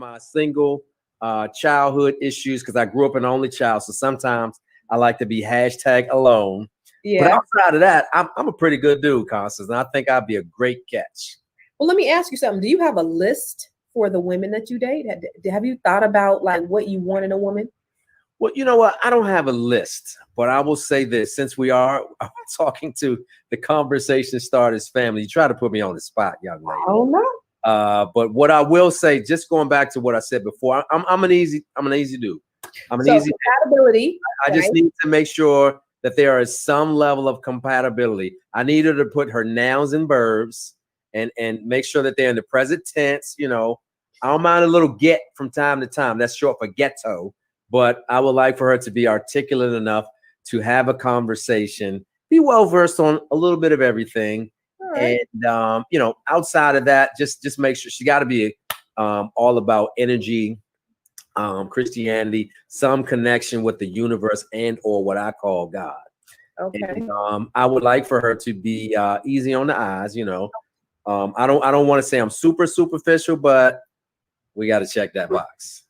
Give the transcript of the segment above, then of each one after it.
my single childhood issues because I grew up an only child. So sometimes I like to be #alone. Yeah. But outside of that, I'm a pretty good dude, Constance, and I think I'd be a great catch. Well, let me ask you something. Do you have a list for the women that you date? Have you thought about like what you want in a woman? Well, you know what? I don't have a list, but I will say this: since we are talking to the Conversation Starters family, you try to put me on the spot, young lady. Oh no. But what I will say, just going back to what I said before, I'm an easy dude. I'm an easy compatibility. I just need to make sure that there is some level of compatibility. I need her to put her nouns and verbs and make sure that they're in the present tense. You know, I don't mind a little get from time to time. That's short for ghetto. But I would like for her to be articulate enough to have a conversation, be well versed on a little bit of everything. Right. And you know, outside of that, just make sure she got to be all about energy, Christianity, some connection with the universe and or what I call God. Okay. And, I would like for her to be easy on the eyes. You know, I don't want to say I'm super superficial, but we got to check that box.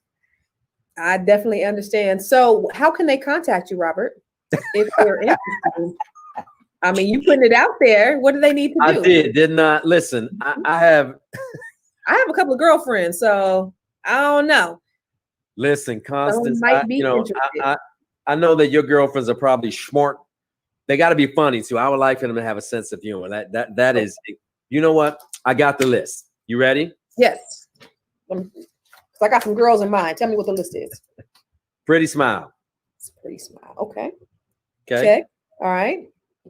I definitely understand. So how can they contact you, Robert, if they're interested? I mean, you putting it out there. What do they need to do? I did not listen. I have a couple of girlfriends, so I don't know. Listen, Constance, I know that your girlfriends are probably smart. They got to be funny too. I would like for them to have a sense of humor. That is, you know what? I got the list. You ready? Yes. I got some girls in mind. Tell me what the list is. Pretty smile. It's a pretty smile. Okay. Okay. Check. All right.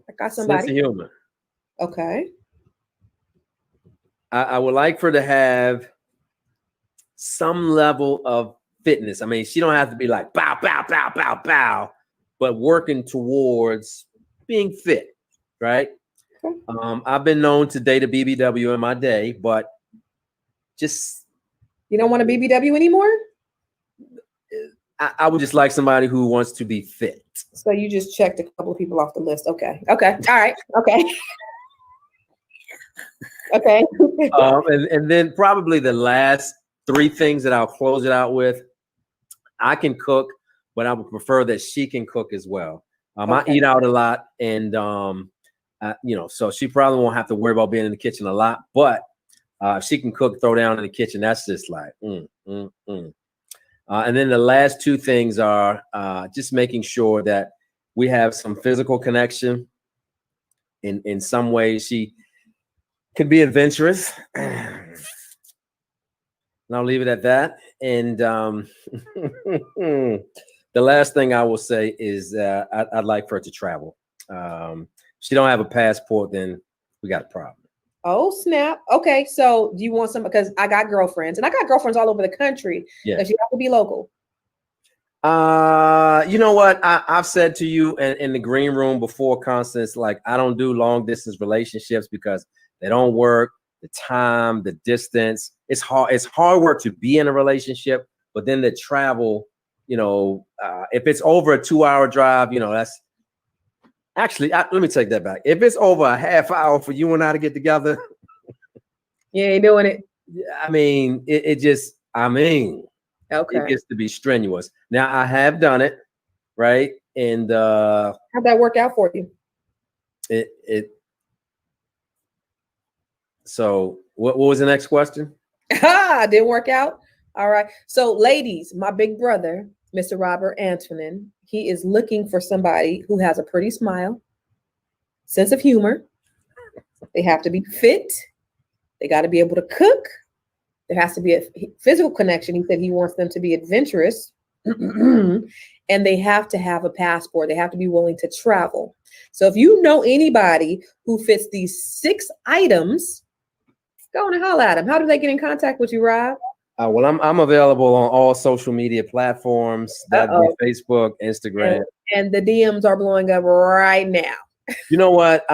I got somebody. Sense of humor. Okay. I would like for her to have some level of fitness. I mean, she don't have to be like bow, bow, bow, bow, bow, but working towards being fit, right? Okay. I've been known to date a BBW in my day, but just you don't want a BBW anymore? I would just like somebody who wants to be fit. So you just checked a couple of people off the list. Okay. Okay. All right. Okay. Okay. And then probably the last 3 things that I'll close it out with. I can cook, but I would prefer that she can cook as well. Okay. I eat out a lot, and you know, so she probably won't have to worry about being in the kitchen a lot, but if she can cook, throw down in the kitchen, that's just like, and then the last 2 things are just making sure that we have some physical connection. In some ways, she could be adventurous. And I'll leave it at that. And the last thing I will say is I'd like for her to travel. If she don't have a passport, then we got a problem. Oh, snap. Okay. So do you want some, because I got girlfriends and I got girlfriends all over the country. Yeah. Does she have to be local? You know what? I've said to you in the green room before, Constance, like I don't do long distance relationships because they don't work. The time, the distance, it's hard work to be in a relationship, but then the travel, you know, if it's over a 2-hour drive, you know, that's actually, let me take that back. If it's over a half hour for you and I to get together. You ain't doing it. I mean, it just, okay. It gets to be strenuous. Now I have done it, right? And how'd that work out for you? So what was the next question? Didn't work out. All right. So ladies, my big brother, Mr. Robert Antonin, he is looking for somebody who has a pretty smile, sense of humor. They have to be fit. They got to be able to cook. There has to be a physical connection. He said he wants them to be adventurous. And they have to have a passport. They have to be willing to travel. So if you know anybody who fits these 6 items, go on and holler at them. How do they get in contact with you, Rob? Well, I'm available on all social media platforms. That'd be Facebook, Instagram. And the DMs are blowing up right now. You know what?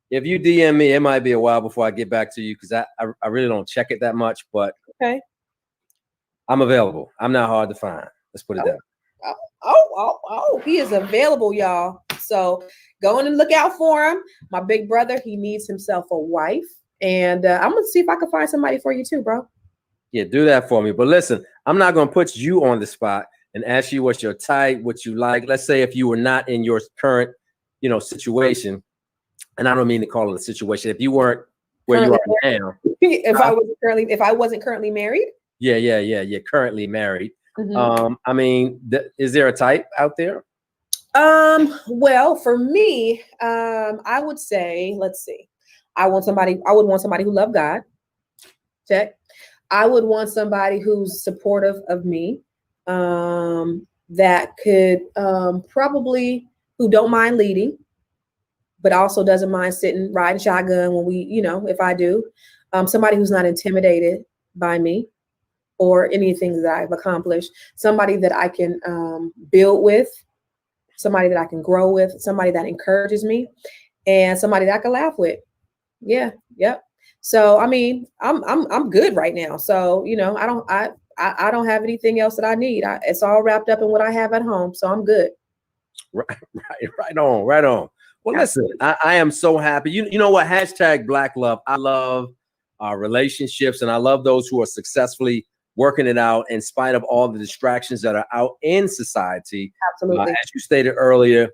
If you DM me, it might be a while before I get back to you because I really don't check it that much. But okay, I'm available. I'm not hard to find. Let's put it that way. Oh, he is available, y'all. So go on and look out for him. My big brother, he needs himself a wife. And I'm going to see if I can find somebody for you too, bro. Yeah, do that for me. But listen, I'm not going to put you on the spot and ask you what's your type, what you like. Let's say if you were not in your current, situation, and I don't mean to call it a situation. If you weren't where you Currently are now, if I wasn't currently married. you're currently married. Mhm. I mean, is there a type out there? Well, for me, I would say, let's see. I would want somebody who loved God. Check. I would want somebody who's supportive of me, that could probably who don't mind leading, but also doesn't mind sitting riding shotgun when if I do. Somebody who's not intimidated by me or anything that I've accomplished. Somebody that I can build with, somebody that I can grow with, somebody that encourages me, and somebody that I can laugh with. Yeah, yep. So I mean, I'm good right now. So I don't have anything else that I need. It's all wrapped up in what I have at home. So I'm good. Right on, right on. Well, listen, Absolutely. I am so happy. You know what? Hashtag Black Love. I love relationships, and I love those who are successfully working it out in spite of all the distractions that are out in society. Absolutely. As you stated earlier,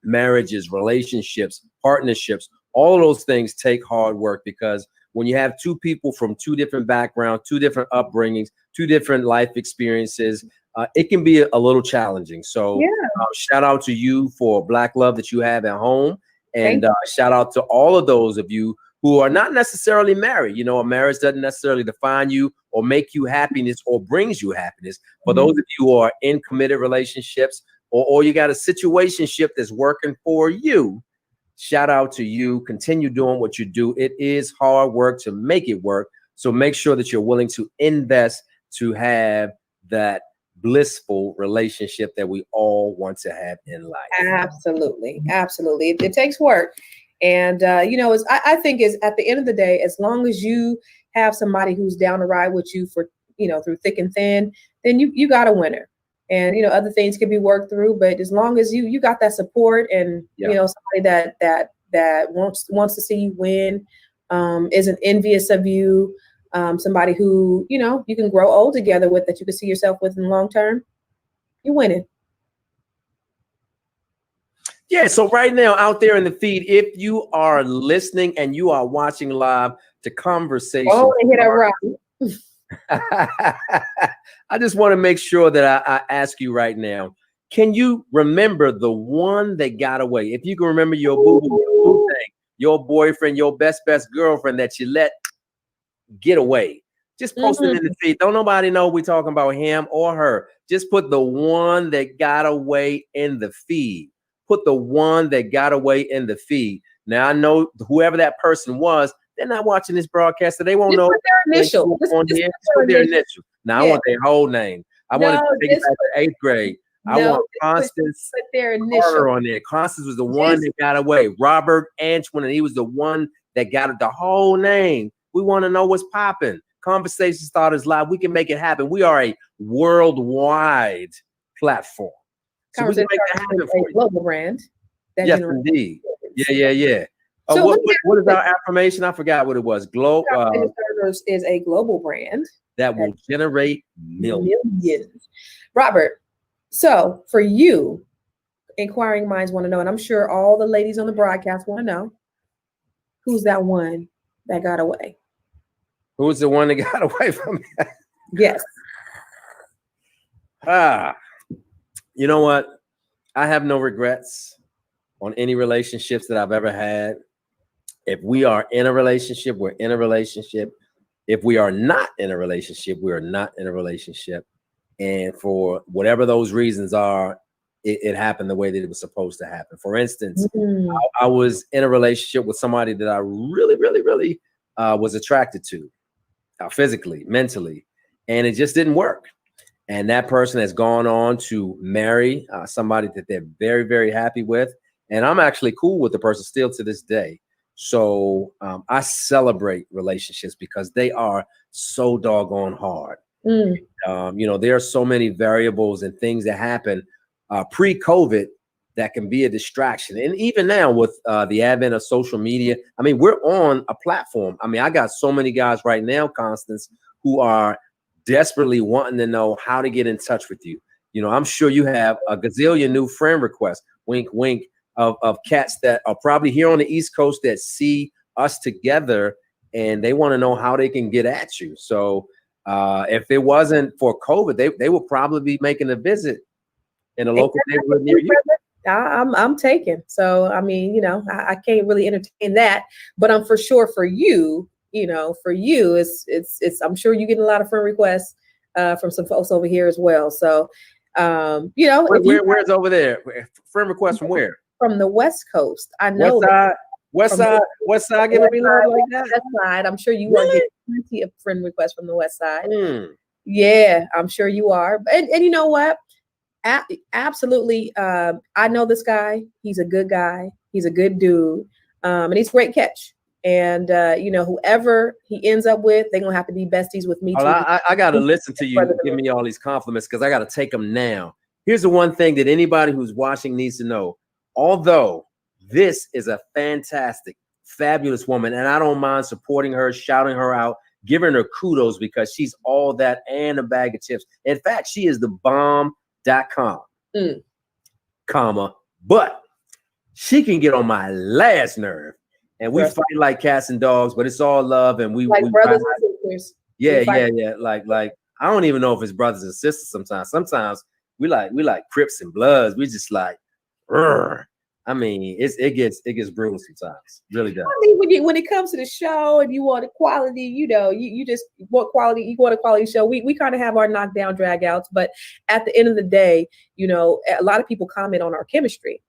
marriages, relationships, partnerships, all of those things take hard work, because when you have two people from two different backgrounds, two different upbringings, two different life experiences, it can be a little challenging. So Yeah. shout out to you for Black Love that you have at home. Thank And shout out to all of those of you who are not necessarily married. A marriage doesn't necessarily define you or make you happiness or brings you happiness. For Mhm. those of you who are in committed relationships, or you got a situationship that's working for you, shout out to you. Continue doing what you do. It is hard work to make it work. So make sure that you're willing to invest to have that blissful relationship that we all want to have in life. Absolutely. Absolutely. It takes work. And, I think is at the end of the day, as long as you have somebody who's down to ride with you for, through thick and thin, then you got a winner. And, other things can be worked through, but as long as you got that support and, Yeah. somebody that wants to see you win, isn't envious of you, somebody who, you can grow old together with, that you can see yourself with in the long term, you're winning. Yeah, so right now out there in the feed, if you are listening and you are watching live to Conversation, Oh, I hit that right. I just want to make sure that I ask you right now, can you remember the one that got away? If you can remember your boo thing, your boyfriend, your best girlfriend that you let get away, just post it in the feed. Don't nobody know we're talking about him or her. Just put the one that got away in the feed. Put the one that got away in the feed. Now I know whoever that person was, they're not watching this broadcast, so they won't know. Put their initial. Just put their initial. Now I want their whole name. I want to take it back to 8th grade. I want Constance put their initial Carter on there. Constance was the one that got away. Robert Antoine, he was the one that got the whole name. We want to know what's popping. Conversation Starters Live. We can make it happen. We are a worldwide platform. So we can make that happen for you. Global brand. Yes, indeed. Yeah. So what is our affirmation? I forgot what it was. ConversationStarters is a global brand that will generate millions. Robert, so for you, inquiring minds want to know, and I'm sure all the ladies on the broadcast want to know, who's that one that got away? Who's the one that got away from me? Yes. You know what? I have no regrets on any relationships that I've ever had. If we are in a relationship, we're in a relationship. If we are not in a relationship, we are not in a relationship. And for whatever those reasons are, it happened the way that it was supposed to happen. For instance, I was in a relationship with somebody that I really was attracted to, physically, mentally, and it just didn't work. And that person has gone on to marry somebody that they're very, very happy with. And I'm actually cool with the person still to this day. So I celebrate relationships because they are so doggone hard. There are so many variables and things that happen pre-COVID that can be a distraction. And even now with the advent of social media, I mean, we're on a platform. I mean, I got so many guys right now, Constance, who are desperately wanting to know how to get in touch with you. You know, I'm sure you have a gazillion new friend requests, wink, wink, of cats that are probably here on the East Coast that see us together and they want to know how they can get at you. So if it wasn't for COVID, they would probably be making a visit in a local neighborhood near you. I'm taken. So, I mean, you know, I can't really entertain that, but I'm for sure for you, you know, for you, it's, I'm sure you get a lot of friend requests from some folks over here as well. So, you know, where's over there? Friend requests from where? From the West Coast. I know. West side, giving me love like that. West side. I'm sure you are getting plenty of friend requests from the West side. Mm. Yeah, I'm sure you are. And you know what? Absolutely. I know this guy. He's a good guy. He's a good dude. And he's a great catch. And you know, whoever he ends up with, they're gonna have to be besties with me too. I gotta listen to you give me all these compliments because I gotta take them now. Here's the one thing that anybody who's watching needs to know. Although this is a fantastic, fabulous woman, and I don't mind supporting her, shouting her out, giving her kudos because she's all that and a bag of chips. In fact, she is the bomb.com, comma, but she can get on my last nerve. And we fight like cats and dogs, but it's all love, and we brothers and sisters. Yeah. Like I don't even know if it's brothers and sisters. Sometimes we like Crips and Bloods. We just like, I mean, it gets brutal sometimes. Really does. I mean, when it comes to the show and you want a quality, you know, you just want quality. You want a quality show. We kind of have our knockdown drag outs, but at the end of the day, you know, a lot of people comment on our chemistry,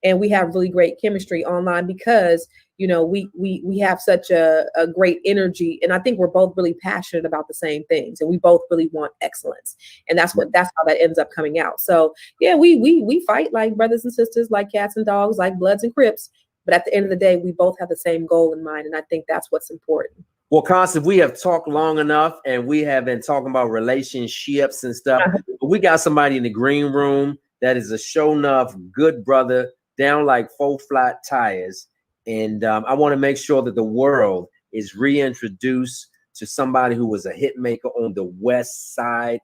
and we have really great chemistry online because, you know, we have such a great energy, and I think we're both really passionate about the same things, and we both really want excellence, and that's how that ends up coming out. So yeah, we fight like brothers and sisters, like cats and dogs, like Bloods and Crips, but at the end of the day, we both have the same goal in mind, and I think that's what's important. Well, Constance, we have talked long enough, and we have been talking about relationships and stuff. But we got somebody in the green room that is a show enough good brother, down like 4 flat tires. And I want to make sure that the world is reintroduced to somebody who was a hit maker on the West Side.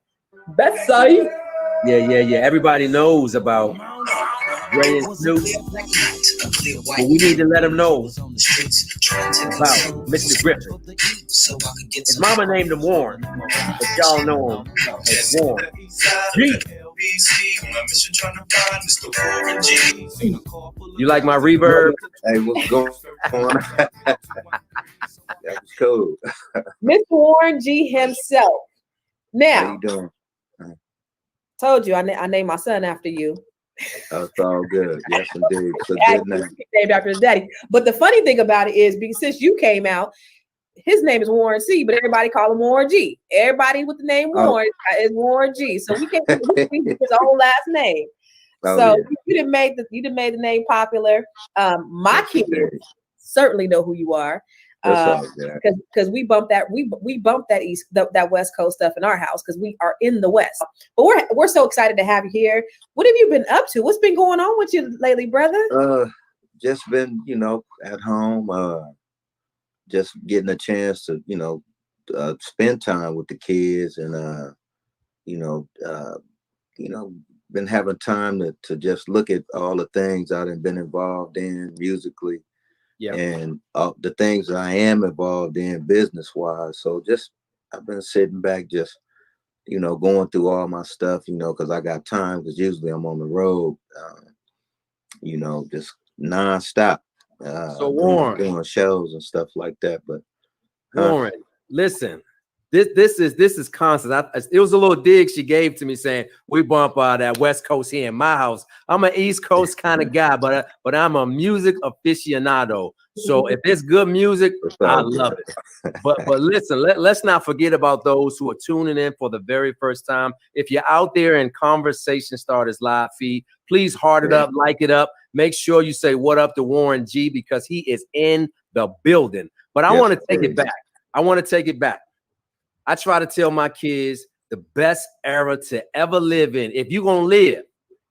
Best side. Yeah. Everybody knows about Dre and Snoop. But we need to let them know about Mr. Griffin. His mama named him Warren, but y'all know him as Warren G. You like my reverb? Hey, what's going on? That was cool. Mr. Warren G himself. Now, how you doing? Told you I named my son after you. That's all good. Yes, indeed. It's a good name. Named after his daddy. But the funny thing about it is, because since you came out, his name is Warren C, but everybody call him Warren G. Everybody with the name Warren is Warren G. So we can't use his own last name. So yeah. you didn't make the name popular. My kids certainly know who you are. Because we bumped that West Coast stuff in our house because we are in the West. But we're so excited to have you here. What have you been up to? What's been going on with you lately, brother? Just been, you know, at home. Just getting a chance to, you know, spend time with the kids, and been having time to just look at all the things I've been involved in musically. Yeah. And the things that I am involved in business-wise. So just I've been sitting back, just, you know, going through all my stuff, you know, because I got time, because usually I'm on the road, you know, just nonstop. So Warren, doing shows and stuff like that. But Warren, listen, this is constant. It was a little dig she gave to me saying we bump that West Coast here in my house. I'm an East Coast kind of guy, but I'm a music aficionado. So if it's good music, I love it. But listen, let's not forget about those who are tuning in for the very first time. If you're out there in Conversation Starters live feed, please heart it up, like it up. Make sure you say what up to Warren G, because he is in the building. But I want to take it back. I try to tell my kids the best era to ever live in. If you're going to live,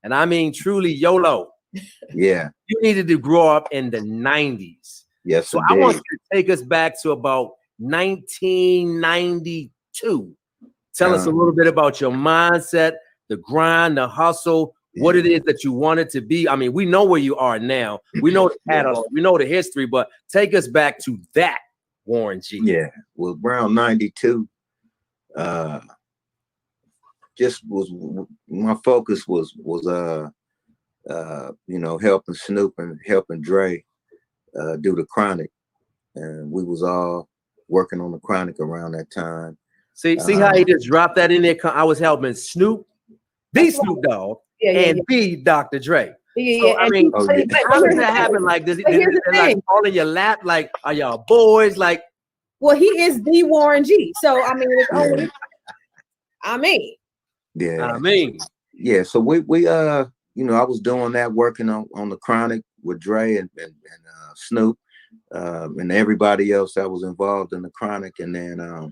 and I mean truly YOLO, yeah, you needed to grow up in the 90s. Yes. So I want you to take us back to about 1992 92. Tell us a little bit about your mindset, the grind, the hustle, what it is that you wanted to be. I mean, we know where you are now. We know the catalog, we know the history, but take us back to that, Warren G. Yeah, well, around 92, just was my focus was you know, helping Snoop and helping Dre do the Chronic, and we was all working on the Chronic around that time. See how he just dropped that in there. I was helping Snoop, the Snoop Dogg, and be Dr. Dre. So, I mean, how does that happen? Like, does it like fall in your lap? Like, are y'all boys? Like, well, he is the Warren G. So, I mean, it's only, yeah. So we you know, I was doing that, working on the Chronic with Dre and Snoop, and everybody else that was involved in the Chronic, and then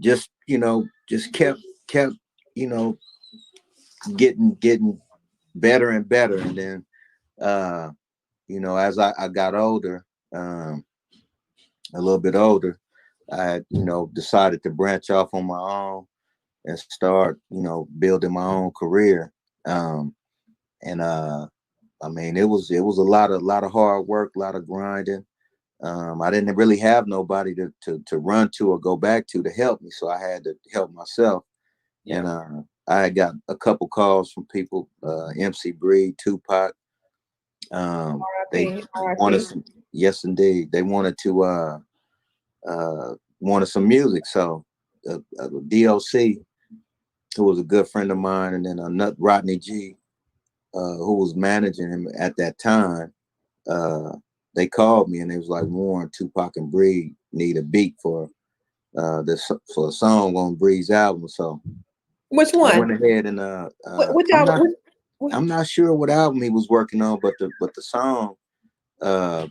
just, you know, just kept, you know, getting better and better. And then, you know, as I got older, a little bit older, I, you know, decided to branch off on my own and start, you know, building my own career. I mean, it was a lot of hard work, a lot of grinding. I didn't really have nobody to run to or go back to help me, so I had to help myself. Yeah. And I got a couple calls from people, MC Breed, Tupac. They wanted some, yes, indeed. They wanted to wanted some music. So DOC, who was a good friend of mine, and then Rodney G, who was managing him at that time, they called me and they was like, Warren, Tupac and Breed need a beat for a song on Breed's album. So which one? I went ahead and which album? I'm not sure what album he was working on, but the song, and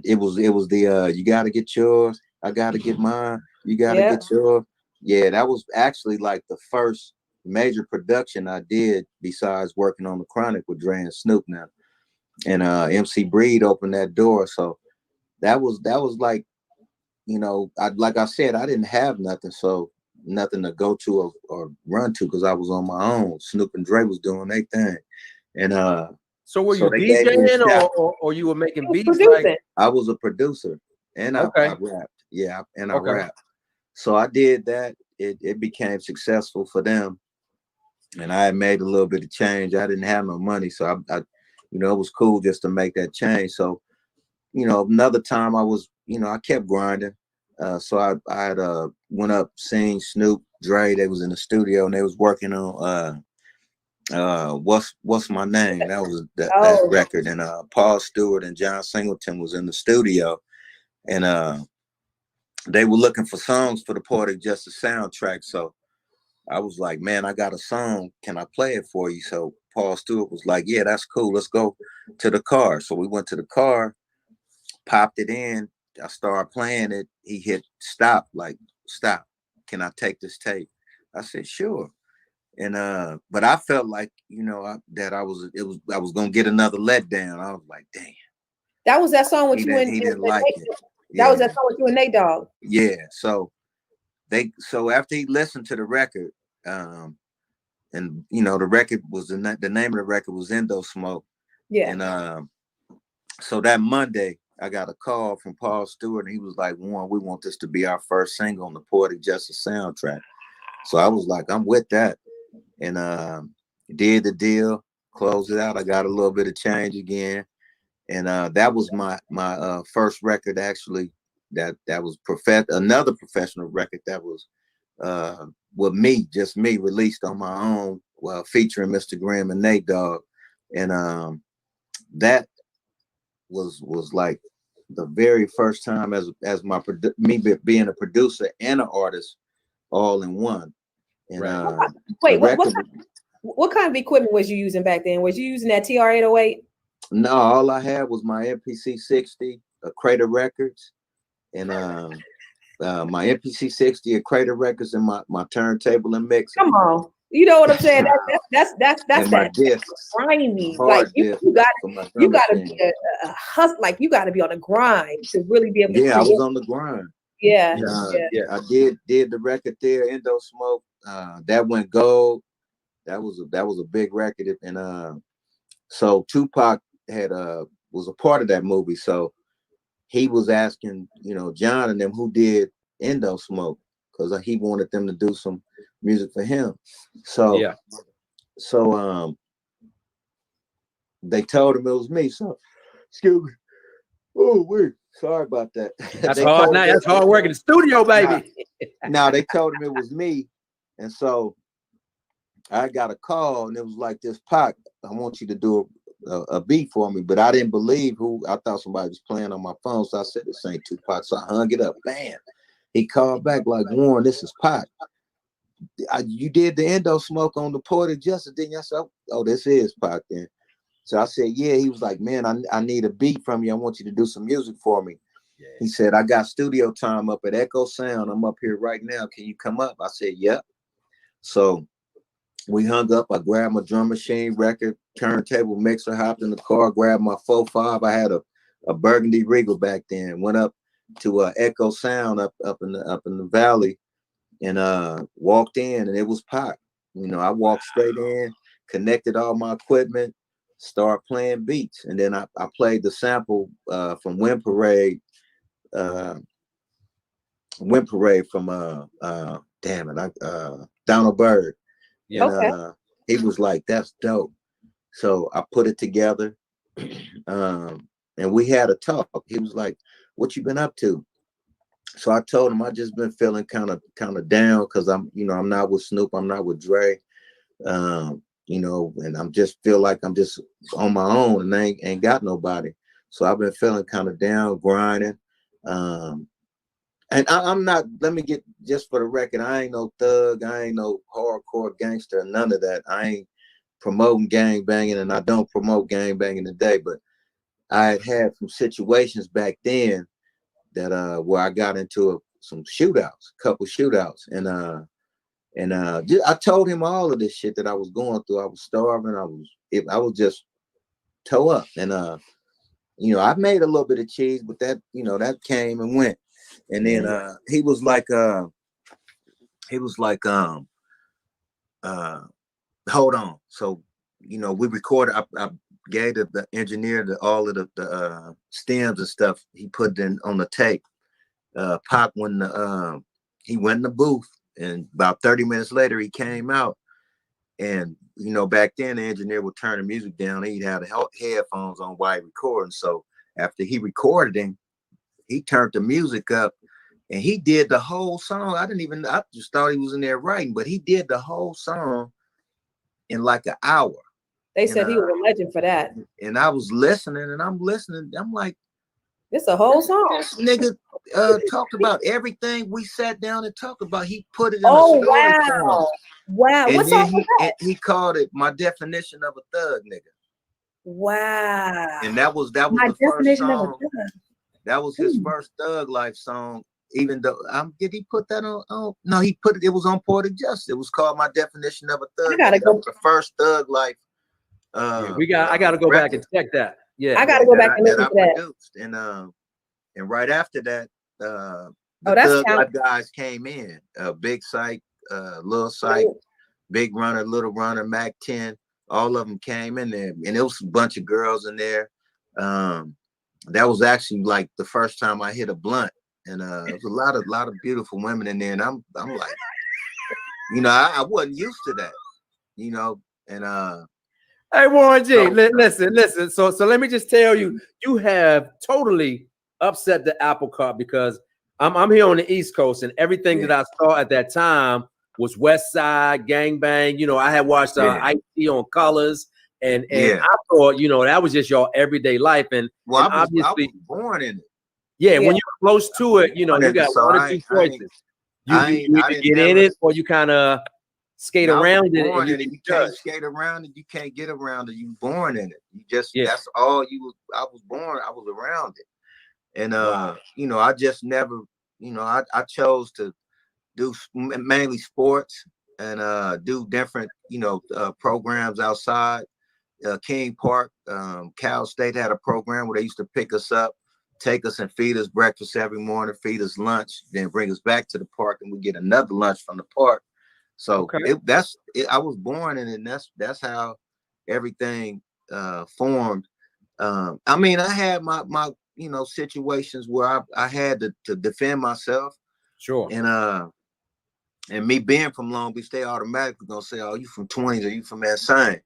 it was the you gotta get yours, I gotta get mine, you gotta get yours. Yeah, that was actually like the first major production I did besides working on the Chronic with Dre and Snoop now. And MC Breed opened that door. So that was like, you know, like I said, I didn't have nothing, so nothing to go to or run to, because I was on my own. Snoop and Dre was doing their thing. And so were you DJing or you were making beats? Like, I was a producer and I rapped. Yeah, and I rapped. So I did that. It became successful for them. And I had made a little bit of change. I didn't have no money, so I you know, it was cool just to make that change. So, you know, another time I was, you know, I kept grinding. So I had went up, seen Snoop, Dre. They was in the studio and they was working on What's My Name. That was that record. And Paul Stewart and John Singleton was in the studio, and they were looking for songs for the Poetic Justice soundtrack. So I was like, man, I got a song. Can I play it for you? So Paul Stewart was like, yeah, that's cool. Let's go to the car. So we went to the car, popped it in. I started playing it. He hit stop, like, stop. Can I take this tape? I said, sure. And but I felt like, you know, I was gonna get another letdown. I was like, damn. That was that song with you and he didn't like it. That was that song with you and Nate Dogg. Yeah. So after he listened to the record, and you know, the record was the name of the record was Endo Smoke. Yeah. And so that Monday I got a call from Paul Stewart, and he was like, Warren, we want this to be our first single on the Poetic Justice soundtrack. So I was like, I'm with that. And did the deal, closed it out. I got a little bit of change again. And that was my first record, actually, that was another professional record that was with me, just me, released on my own, featuring Mr. Graham and Nate Dogg. And that was like the very first time as me being a producer and an artist all in one. And wait, what kind of equipment was you using back then? Was you using that TR-808? No, all I had was my MPC 60, a Crater Records, and my MPC 60, a Crater Records, and my turntable and mixer. Come on, you know what I'm saying? That's my discs, grimy. Like you got to be a hustle. Like you got to be on the grind to really be able to. Yeah, I was on the grind. Yeah. Yeah. I did the record there, Indo Smoke. That went gold. That was a big record. And so Tupac had was a part of that movie. So he was asking, John and them who did Indo Smoke, because he wanted them to do some music for him. So they told him it was me. So excuse me. Oh, wait. Sorry about that. That's hard. Now that's hard work in the studio, baby. Now they told him it was me, and so I got a call, and it was like, this Pac, I want you to do a beat for me, but I didn't believe who. I thought somebody was playing on my phone, so I said, this ain't Tupac. So I hung it up. Bam. He called back like, Warren, this is Pac. You did the Indo Smoke on the Port of Justice, didn't you? I said, oh, this is Pac then. So I said, yeah. He was like, man, I need a beat from you. I want you to do some music for me. Yeah. He said, I got studio time up at Echo Sound. I'm up here right now. Can you come up? I said, yep. So we hung up. I grabbed my drum machine, record, turntable, mixer, hopped in the car, grabbed my 4.5. I had a Burgundy Regal back then. Went up to Echo Sound up in the valley, and walked in, and it was Pac. I walked straight in, connected all my equipment, start playing beats, and then I played the sample from Wind Parade from Donald Byrd. And he was like, that's dope. So I put it together, and we had a talk. He was like, what you been up to? So I told him I just been feeling kind of down, because I'm not with Snoop, I'm not with Dre. And I'm just feel like I'm just on my own, and I ain't got nobody. So I've been feeling kind of down, grinding. And I'm not, let me get, just for the record, I ain't no thug, I ain't no hardcore gangster, none of that. I ain't promoting gang banging, and I don't promote gang banging today, but I had some situations back then that where I got into some shootouts, couple shootouts, and I told him all of this shit that I was going through. I was starving. I was just toe up, and I made a little bit of cheese, but that that came and went. And then he was like, hold on. So we recorded. I gave the engineer all of the stems and stuff. He put in on the tape. Pac, when he went in the booth, and about 30 minutes later he came out, and back then the engineer would turn the music down. He'd have the headphones on while he recording. So after he recorded him, he turned the music up, and he did the whole song. I just thought he was in there writing, but he did the whole song in like an hour. They said he was a legend for that. And I was listening, and I'm listening. I'm like, it's a whole song. This nigga talked about everything we sat down and talked about. He put it in a story form. Wow. And What's then he called it my definition of a thug nigga. Wow. And that was my the first song. Of a thug. That was his first Thug Life song. Even though did he put that on? No, he put it. It was on Port of Justice. It was called My Definition of a Thug. I gotta go. The first Thug Life. I got to go back and check that. Yeah, I got to go back and listen to that. Produced. And right after that, the Thug Life guys came in. Big Psych, Lil Psych, Big Runner, Little Runner, Mac 10. All of them came in there, and it was a bunch of girls in there. That was actually like the first time I hit a blunt, and it was a lot of beautiful women in there, and I'm like, I wasn't used to that, and hey, Warren G, listen. So let me just tell you, you have totally upset the apple cart, because I'm here on the East Coast, and everything that I saw at that time was West Side gangbang. I had watched Ice-T on Colors, and I thought that was just your everyday life, and obviously I was born in it. Yeah, when you're close to it, you got one or two choices. You either get in it, or you kind of skate around it. And you can't skate around it. You can't get around it. You born in it. You just that's all you. I was born. I was around it, and I just never. I chose to do mainly sports and do different programs outside. King Park, Cal State had a program where they used to pick us up take us and feed us breakfast every morning, feed us lunch, then bring us back to the park, and we get another lunch from the park. So I was born in it, and that's how everything formed. I mean, I had my situations where I had to defend myself. Sure. And me being from Long Beach, they automatically gonna say, "Oh, you from 20s or you from Insane?"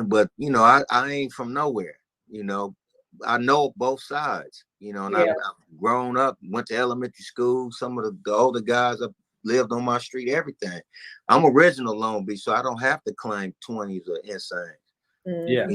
But I ain't from nowhere. I know both sides. And I've grown up, went to elementary school. Some of the older guys have lived on my street. Everything. I'm original Long Beach, so I don't have to claim 20s or Insane. Yeah.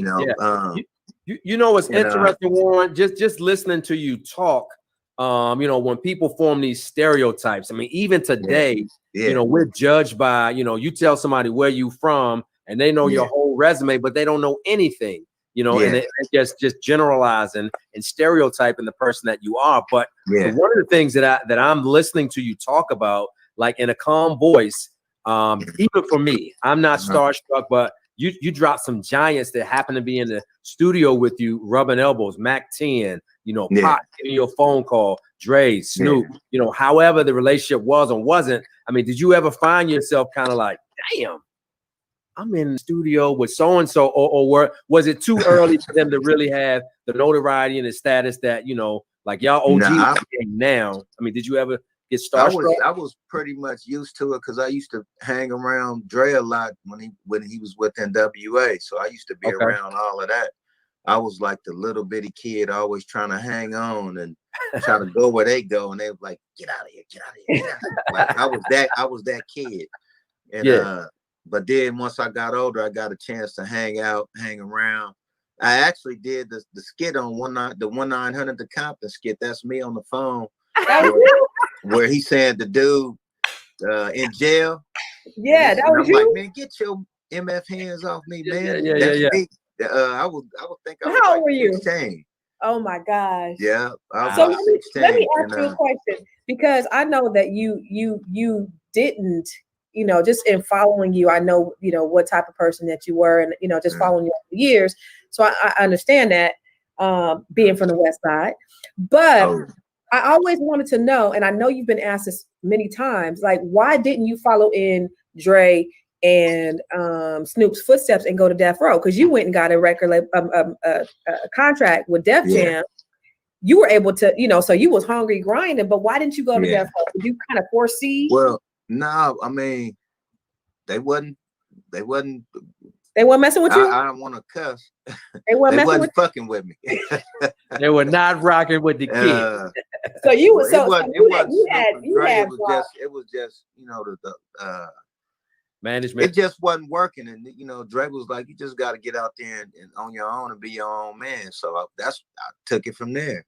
You know what's interesting, Warren? Just listening to you talk. When people form these stereotypes, I mean, even today, we're judged by, you tell somebody where you from and they know your whole resume, but they don't know anything, and it just generalizing and stereotyping the person that you are. But one of the things that I'm listening to you talk about, like in a calm voice, even for me, I'm not starstruck, but you dropped some giants that happen to be in the studio with you, rubbing elbows, Mac 10, Pop giving you a phone call, Dre, Snoop, however the relationship was or wasn't. I mean, did you ever find yourself kind of like, damn, I'm in the studio with so-and-so, or was it too early for them to really have the notoriety and the status that, like y'all OG now? I mean, did you ever get starstruck? I was pretty much used to it because I used to hang around Dre a lot when he was with NWA. So I used to be around all of that. I was like the little bitty kid always trying to hang on and try to go where they go, and they were like, get out of here, get out of here, get out of here. Like I was that kid. And but then once I got older, I got a chance to hang around. I actually did the skit on the 1-900 to Compton skit. That's me on the phone. Where he said the dude in jail. Yeah, that was you. Like, man, get your MF hands off me, man. That's me. I would think I was How like old were you? 16. Oh my gosh. Yeah. So let me ask you a question, because I know that you didn't, just in following you, I know, what type of person that you were, and, just following you over the years. So I understand that, being from the West Side, but I always wanted to know, and I know you've been asked this many times, like, why didn't you follow in Dre and Snoop's footsteps and go to Death Row? Because you went and got a record, a contract with Def Jam. You were able to, so you was hungry grinding, but why didn't you go to Death Row? Did you kind of foresee? Well, no, I mean, they wasn't messing with you. I don't want to cuss. They wasn't fucking with me. They were not rocking with the kid. So you were it was just the management. It just wasn't working, and Dre was like, you just got to get out there and on your own and be your own man. So I took it from there.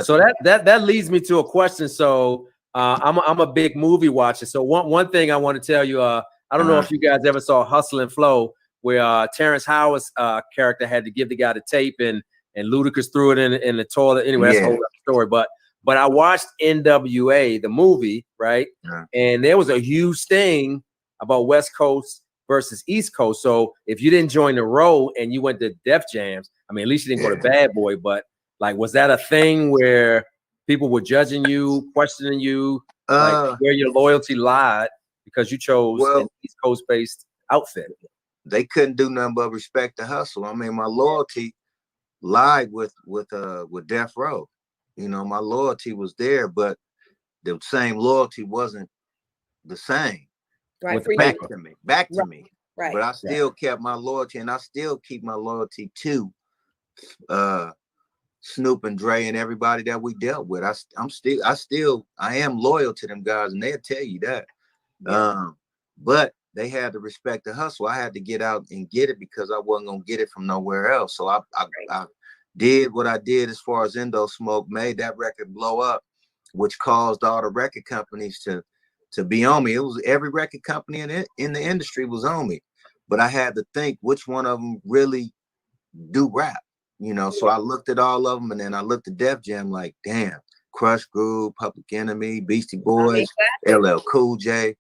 So that leads me to a question. So I'm a big movie watcher. So one thing I want to tell you, I don't know if you guys ever saw Hustle and Flow, where Terrence Howard's character had to give the guy the tape and Ludacris threw it in the toilet. Anyway, that's a whole other story. But I watched NWA, the movie, right? And there was a huge thing about West Coast versus East Coast. So if you didn't join the row and you went to Def Jams, I mean, at least you didn't go to Bad Boy, but like, was that a thing where people were judging you, questioning you, like where your loyalty lied because you chose an East Coast based outfit? They couldn't do nothing but respect the hustle. I mean, my loyalty lied with Death Row. My loyalty was there, but the same loyalty wasn't the same. Right. Back to me. Right. But I still kept my loyalty, and I still keep my loyalty to Snoop and Dre and everybody that we dealt with. I am loyal to them guys, and they'll tell you that. But they had to respect the hustle. I had to get out and get it because I wasn't gonna get it from nowhere else. So I did what I did as far as Indo Smoke, made that record blow up, which caused all the record companies to be on me. It was every record company in the industry was on me, but I had to think which one of them really do rap, So I looked at all of them, and then I looked at Def Jam like, damn, Crush Groove, Public Enemy, Beastie Boys, LL Cool J,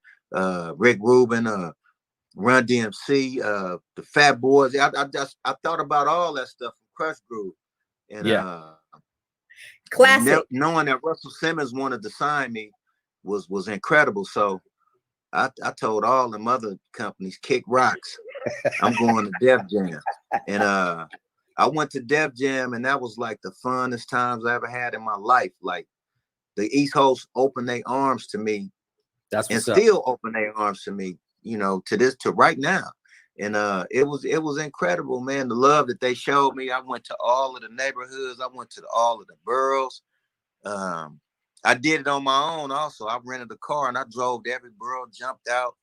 Rick Rubin, Run DMC, the Fat Boys. I thought about all that stuff from Crush Groove, and Classic. Knowing that Russell Simmons wanted to sign me was incredible. So I told all them other companies, kick rocks. I'm going to Def Jam. And I went to Def Jam, and that was like the funnest times I ever had in my life. Like the East Coast opened their arms to me. That's what's still open their arms to me, to right now. And it was incredible, man. The love that they showed me. I went to all of the neighborhoods. I went to all of the boroughs. I did it on my own also. I rented a car and I drove to every borough, jumped out.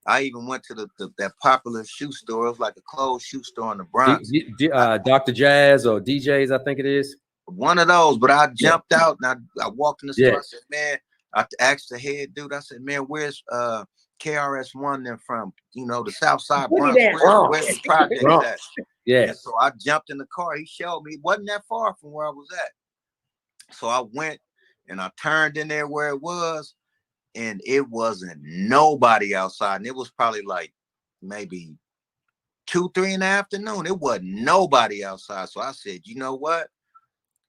I even went to that popular shoe store. It was like a closed shoe store in the Bronx. Dr. Jazz or DJs, I think it is. One of those, but I jumped out and I walked in the store. I said, man, I asked the head dude, I said, man, where's KRS-One then from? The South Side Bronx. Where's the project at? Yeah. And so I jumped in the car. He showed me. It wasn't that far from where I was at. So I went and I turned in there where it was, and it wasn't nobody outside. And it was probably like maybe 2, 3 in the afternoon. It wasn't nobody outside. So I said, you know what?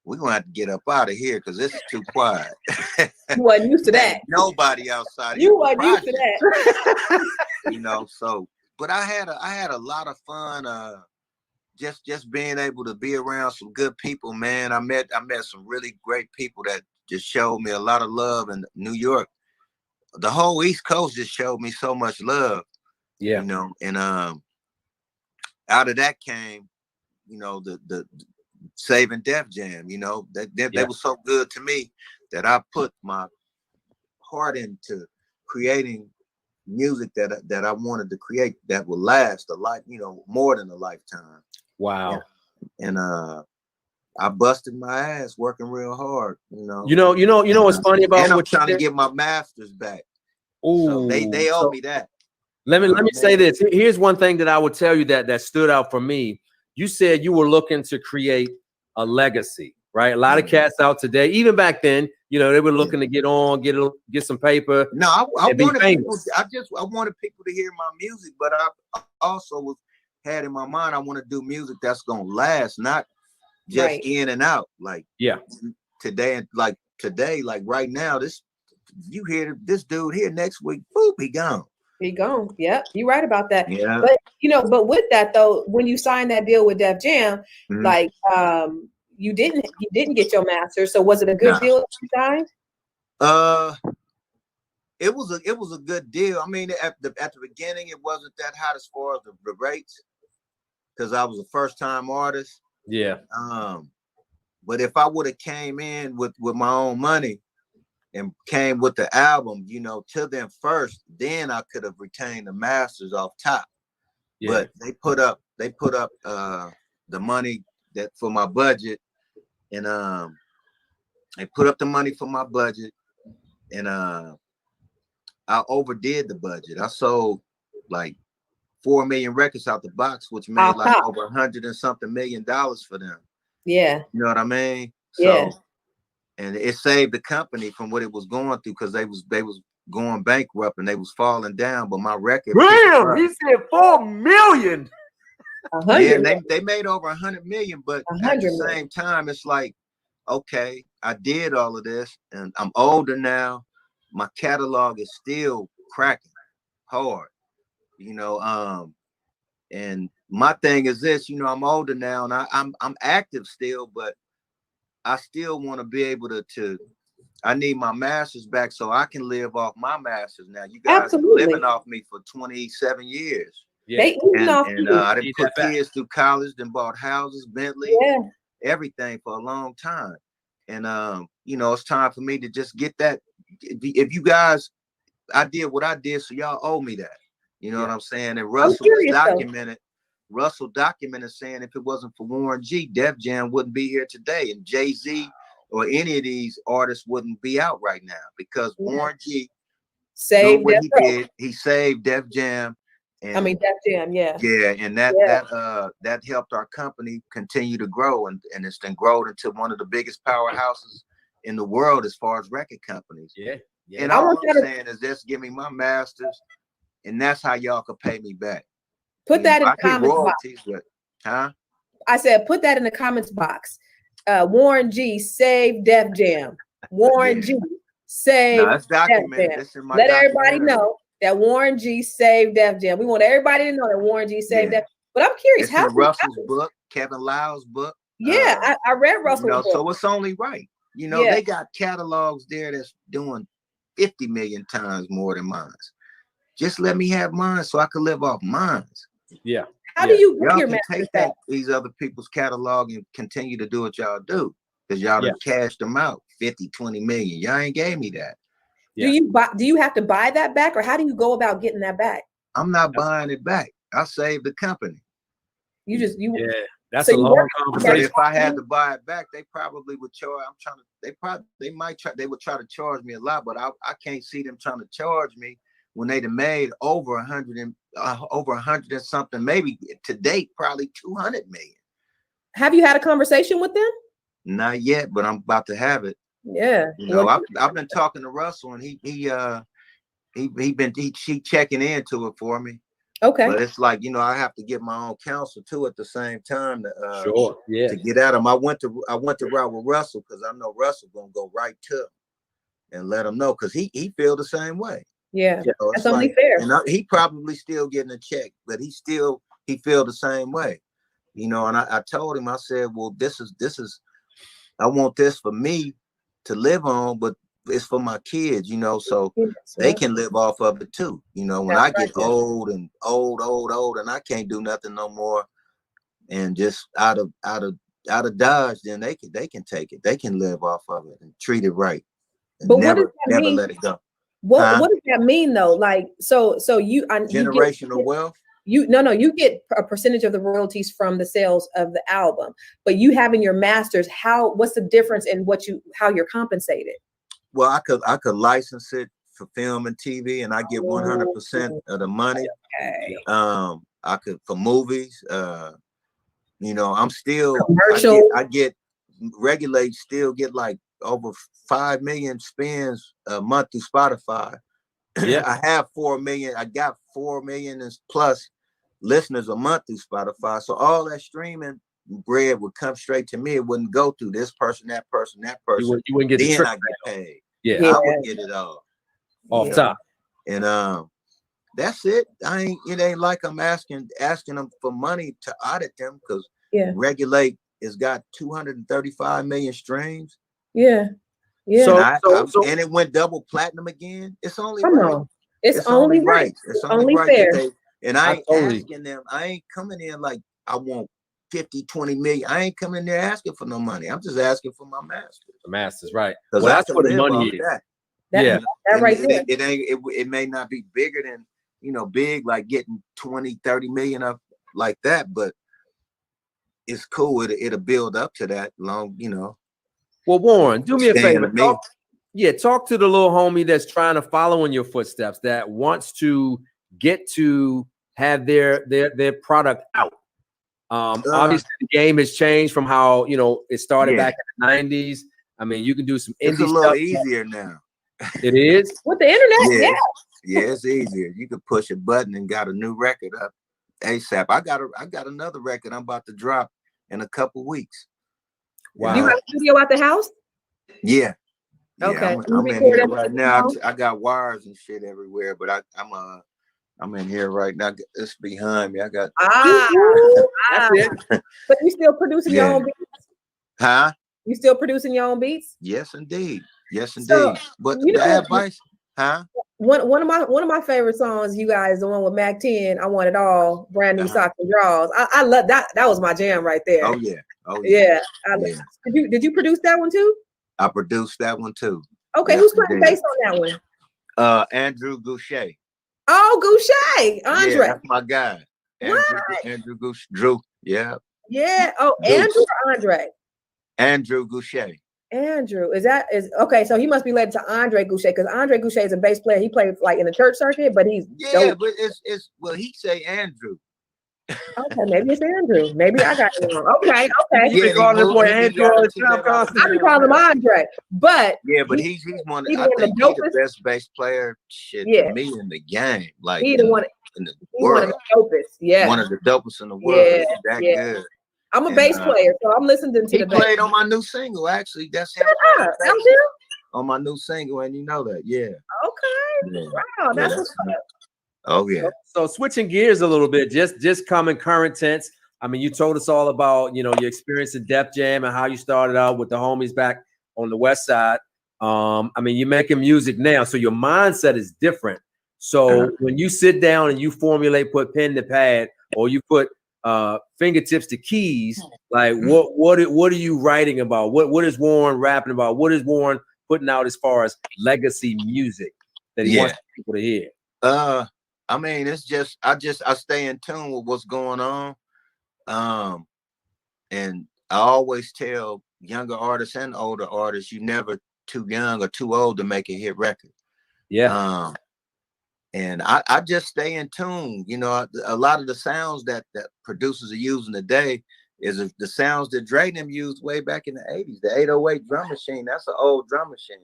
We're gonna have to get up out of here because this is too quiet. You wasn't used to that. Nobody outside. You wasn't used to that. So but I had a lot of fun just being able to be around some good people, man. I met some really great people that just showed me a lot of love in New York. The whole East Coast just showed me so much love. Yeah. And out of that came, the saving Def Jam, they were so good to me that I put my heart into creating music that I wanted to create that would last a life, more than a lifetime. Wow. And I busted my ass working real hard, what's funny about and I'm trying to get my masters back. Ooh, so they owe me that. Let me say this. Here's one thing that I would tell you that stood out for me. You said you were looking to create a legacy, right? A lot of cats out today, even back then, they were looking to get some paper. No, I wanted people. I wanted people to hear my music, but I also had in my mind I want to do music that's gonna last, not just in and out. Like today, like right now, you hear this dude here next week, boop, he gone. He gone. Yep, you're right about that. Yeah. But with that though, when you signed that deal with Def Jam, like you didn't get your master. So was it a good deal that you signed? It was a good deal. I mean, at the beginning, it wasn't that hot as far as the rates, because I was a first time artist. Yeah. But if I would have came in with my own money and came with the album, to them first, then I could have retained the masters off top. Yeah. But they put up the money that for my budget, and they put up the money for my budget, and I overdid the budget. I sold like 4 million records out the box, which made like over $100 and something million for them. Yeah. You know what I mean? Yeah. So, and it saved the company from what it was going through, because they was going bankrupt and they was falling down. But my record, damn, he said 4 million. Yeah, they made over 100 million, but at the same time, it's like, okay, I did all of this, and I'm older now. My catalog is still cracking hard, and my thing is this, I'm older now, and I'm active still, but I still want to be able to I need my masters back so I can live off my masters now. You guys are living off me for 27 years. Yeah. And I didn't put kids through college, then bought houses, Bentley, everything for a long time. And it's time for me to just get that. If you guys, I did what I did, so y'all owe me that. You know what I'm saying? And Russell documented saying if it wasn't for Warren G, Def Jam wouldn't be here today, and Jay-Z or any of these artists wouldn't be out right now, because Warren G saved what he did. He saved Def Jam. And, Def Jam, yeah, and that helped our company continue to grow, and it's then grown into one of the biggest powerhouses in the world as far as record companies. Yeah. And all I'm saying is just give me my masters, and that's how y'all could pay me back. Put that in the comments box. But, I said, put that in the comments box. Warren G saved Def Jam. Warren G saved it's Def documented. Jam. This is my Let everybody documentary. know that Warren G saved Def Jam. We want everybody to know that Warren G saved Def. But I'm curious, it's in Russell's book, Kevin Lyle's book. Yeah, I read Russell's book. So it's only right. They got catalogs there that's doing 50 million times more than mine. Just let me have mine so I can live off mine. Yeah. How do you y'all your can take that these other people's catalog and continue to do what y'all do? Because y'all done cashed them out 50, 20 million. Y'all ain't gave me that. Do you have to buy that back, or how do you go about getting that back? I'm not buying it back. I saved the company. That's a long conversation. If I had to buy it back, they probably would charge. They would try to charge me a lot, but I can't see them trying to charge me when they'd have made over 100 and something, maybe to date, probably 200 million. Have you had a conversation with them? Not yet, but I'm about to have it. Yeah. I've been talking to Russell, and he checking into it for me. Okay. But it's like, I have to get my own counsel too at the same time to get at him. I went to route with Russell because I know Russell gonna go right to him and let him know, because he feel the same way. Yeah, that's only fair. And he probably still getting a check, but he feel the same way. And I told him, I said, well, this is I want this for me to live on, but it's for my kids, so they can live off of it too. When I get old and I can't do nothing no more, and just out of Dodge, then they can take it. They can live off of it and treat it right. And but never let it go. What does that mean though? Like, so you generational wealth. You get a percentage of the royalties from the sales of the album, but you having your masters, what's the difference in how you're compensated? Well, I could license it for film and TV, and I get 100% of the money. Okay. I could for movies. I'm still commercial. I get Regulate still get like over 5 million spins a month through Spotify. Yeah, I have 4 million. I got 4 million plus listeners a month through Spotify. So all that streaming bread would come straight to me. It wouldn't go through this person, that person, that person. You wouldn't get then I get paid. Yeah, I would get it all off top. And that's it. It ain't like I'm asking them for money to audit them, because Regulate has got 235 million streams. Yeah. And it went double platinum again. It's only right. It's only right. It's only right fair. And I ain't asking them. I ain't coming in like I want 50, 20 million. I ain't coming there asking for no money. I'm just asking for my masters. The masters, right? Because that's where the money is. That right there. It may not be bigger than, big, like getting 20, 30 million up like that, but it's cool. It'll build up to that long, Well, Warren, do me a favor. Talk to the little homie that's trying to follow in your footsteps, that wants to get to have their product out. Obviously, the game has changed from how it started back in the 90s. I mean, you can do some indie stuff. It's a little stuff easier now. It is with the internet. Yeah, it's easier. You can push a button and got a new record up ASAP. I got another record I'm about to drop in a couple weeks. Wow. You have a studio at the house? Yeah. Okay. I'm in here right now. I got wires and shit everywhere, but I'm in here right now. It's behind me. I got that's it. But you still producing your own beats? Huh? You still producing your own beats? Yes, indeed. So, but the advice, huh? One of my favorite songs, you guys, the one with Mac 10, I Want It All, Brand New Socks and Draws. I love that. That was my jam right there. Oh yeah. Did you produce that one too? I produced that one too. Okay, who's playing bass on that one? Andrew Goucher. Oh, Goucher, Andre. Yeah, that's my guy. Andrew Goucher. Drew. Yeah. Yeah. Oh, Andrew or Andre? Andrew Goucher. Andrew, is okay? So he must be related to Andre Goucher, because Andre Goucher is a bass player. He played like in the church circuit, but he's but it's he say Andrew. Okay, maybe it's Andrew. Maybe I got it wrong. Okay. You been calling this boy Andrew all the time. I be calling him Andre, but he's one. I think he's the best bass player to me in the game. Like he's the one in the world. One of the dopest. Yeah, one of the dopest in the world. Yeah, that good. I'm a bass player, so I'm listening to the bass. He played on my new single, actually. That's him. On my new single, and you know that, yeah. Okay. Yeah. Wow, that's what's up. Oh yeah. So switching gears a little bit, just common current tense. I mean, you told us all about, you know, your experience in Def Jam and how you started out with the homies back on the West Side. I mean, you're making music now, so your mindset is different. So when you sit down and you formulate, put pen to pad, or you put fingertips to keys, like what are you writing about? What is Warren rapping about? What is Warren putting out as far as legacy music that he wants people to hear? I mean, it's just I stay in tune with what's going on. And I always tell younger artists and older artists, you're never too young or too old to make a hit record. Yeah. And I just stay in tune. You know, a lot of the sounds that producers are using today is the sounds that Dre them used way back in the 80s. The 808 drum machine, that's an old drum machine.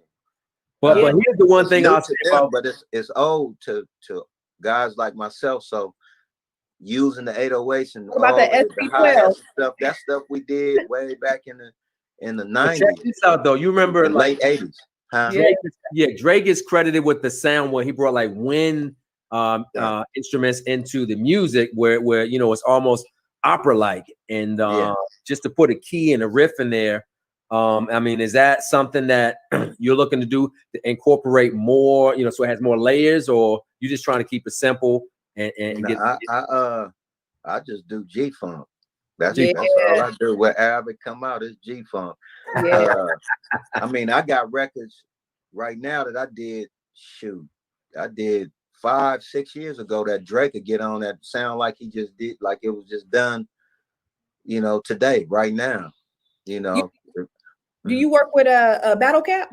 But here's the one thing I'll say about, but it's old to guys like myself. So using the 808s and what about the hi-hats stuff, that stuff we did way back in the 90s. Check this out though. You remember late 80s. Huh? Drake is credited with the sound where he brought like wind instruments into the music where you know it's almost opera-like, and just to put a key and a riff in there. I mean, is that something that you're looking to do to incorporate more, you know, so it has more layers, or you just trying to keep it simple and get? I just do G-Funk. That's all I do. Wherever it come out, it's G-Funk. I mean, I got records right now that I did 5-6 years ago that Drake could get on that sound like he just did, like it was just done, you know, today, right now, you know. Do you work with a Battle Cat?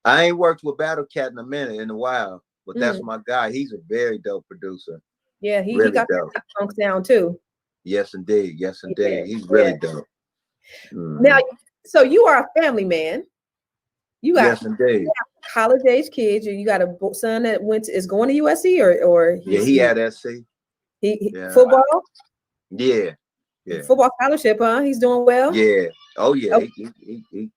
I ain't worked with Battle Cat in a while, but that's my guy. He's a very dope producer. Yeah, he really got that funk sound too. Yes, indeed. Yes, indeed. He's really dope. Now, so you are a family man. You got, yes, indeed. College age kids. You got a son that is going to USC or he had SC. He football. Yeah. Football scholarship, huh? He's doing well. Yeah. Oh yeah. Okay.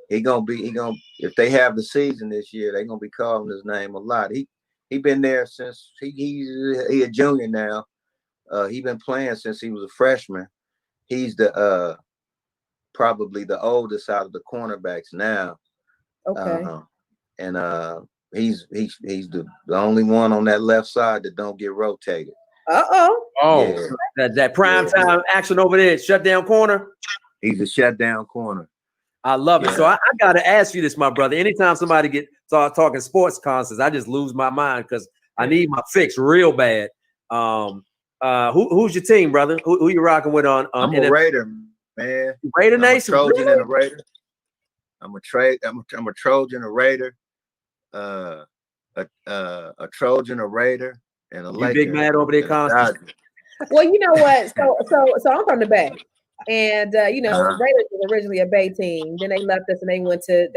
He gonna if they have the season this year, they're gonna be calling his name a lot. He been there since he's a junior now. He been playing since he was a freshman. He's the probably the oldest out of the cornerbacks now. Okay. And he's the only one on that left side that don't get rotated. That prime time action over there, shutdown corner. He's a shutdown corner. I love it. So I gotta ask you this, my brother. Anytime somebody start talking sports concerts, I just lose my mind because I need my fix real bad. Who's your team, brother? Who you rocking with on? I'm a Raider, man. Raider Nation. Trojan and a Raider. I'm a Trojan, a Raider, a Trojan, a Raider, and a Laker. You big mad over there, Constance? Well, you know what? So I'm from the Bay, and you know, Raiders was originally a Bay team. Then they left us and they went to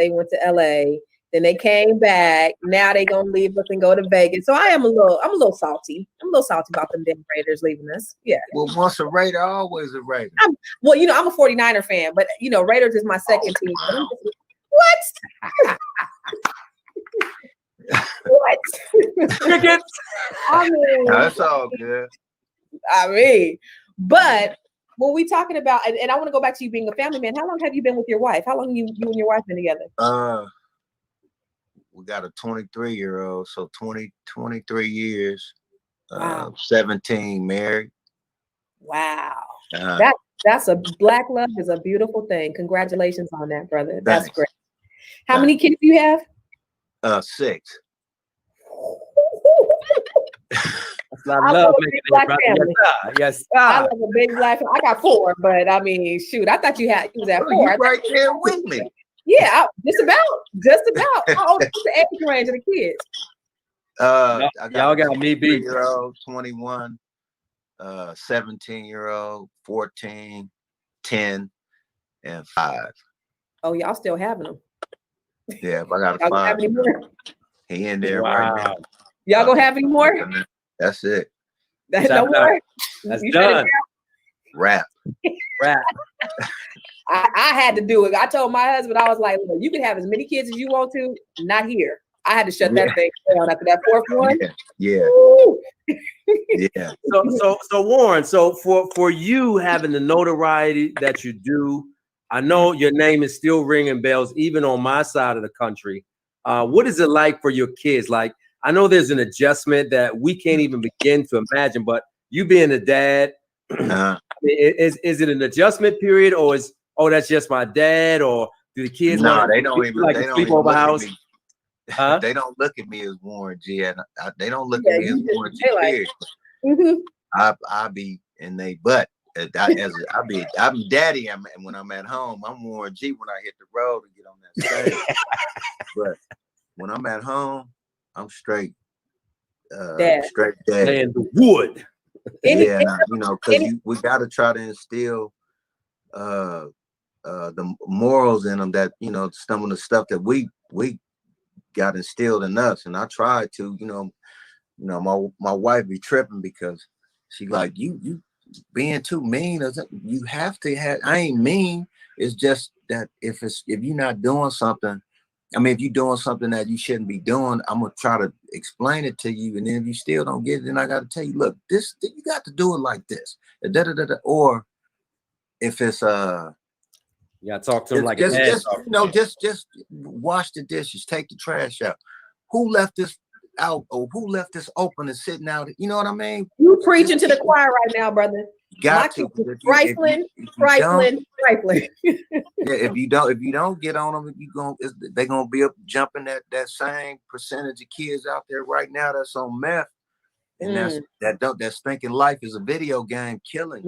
LA. Then they came back. Now they gonna leave us and go to Vegas. So I'm a little salty. I'm a little salty about them damn Raiders leaving us. Yeah. Well, once a Raider, always a Raider. Well, you know, I'm a 49er fan, but you know, Raiders is my second team. What? What? Crickets. I mean, that's all good. But when we talking about, and I want to go back to you being a family man. How long have you been with your wife? How long you and your wife been together? We got a 23-year-old, so 23 years. Wow. 17 married. Wow. That's a black love is a beautiful thing. Congratulations on that, brother. That's great. How many kids do you have? 6. That's a lot of love making black family. Yes, I love a big black family. I got 4, but I mean, shoot, I thought you was at 4. You right there with me. Yeah, just about. How old is the age range of the kids? Y'all got me beat. 3-year-old, 21, 17-year-old, 14, 10, and 5. Oh, y'all still having them? Yeah, but I got 5. He in there right now. Y'all gonna have any more? That's it. No more. That's done. Wrap. Rap. I had to do it. I told my husband, I was like, look, you can have as many kids as you want to, not here. I had to shut that thing down after that fourth one. Yeah. Yeah. So Warren, so for you having the notoriety that you do, I know your name is still ringing bells, even on my side of the country. What is it like for your kids? Like, I know there's an adjustment that we can't even begin to imagine, but you being a dad, is it an adjustment period, or that's just my dad, or do the kids want they don't even like they a don't even sleepover look house? at me. Huh? They don't look at me as Warren G, and they don't look at me as Warren G. Period. I be in they butt. I'm daddy. When I'm at home, I'm Warren G. When I hit the road and get on that stage. But when I'm at home, I'm straight. Straight daddy. And the wood. Yeah, because we got to try to instill the morals in them that some of the stuff that we got instilled in us, and I tried to my wife be tripping because she like you being too mean. You have to have. I ain't mean. It's just that if you're not doing something, I mean, if you're doing something that you shouldn't be doing, I'm gonna try to explain it to you, and then if you still don't get it, then I got to tell you, look, this you got to do it like this, or if it's yeah, talk to him like just wash the dishes, take the trash out. Who left this out, or who left this open and sitting out? You know what I mean? You preaching to the choir right now, brother. Got to. Trifling. Yeah, if you don't get on them, they're gonna be up jumping that same percentage of kids out there right now that's on meth, and that's thinking life is a video game, killing.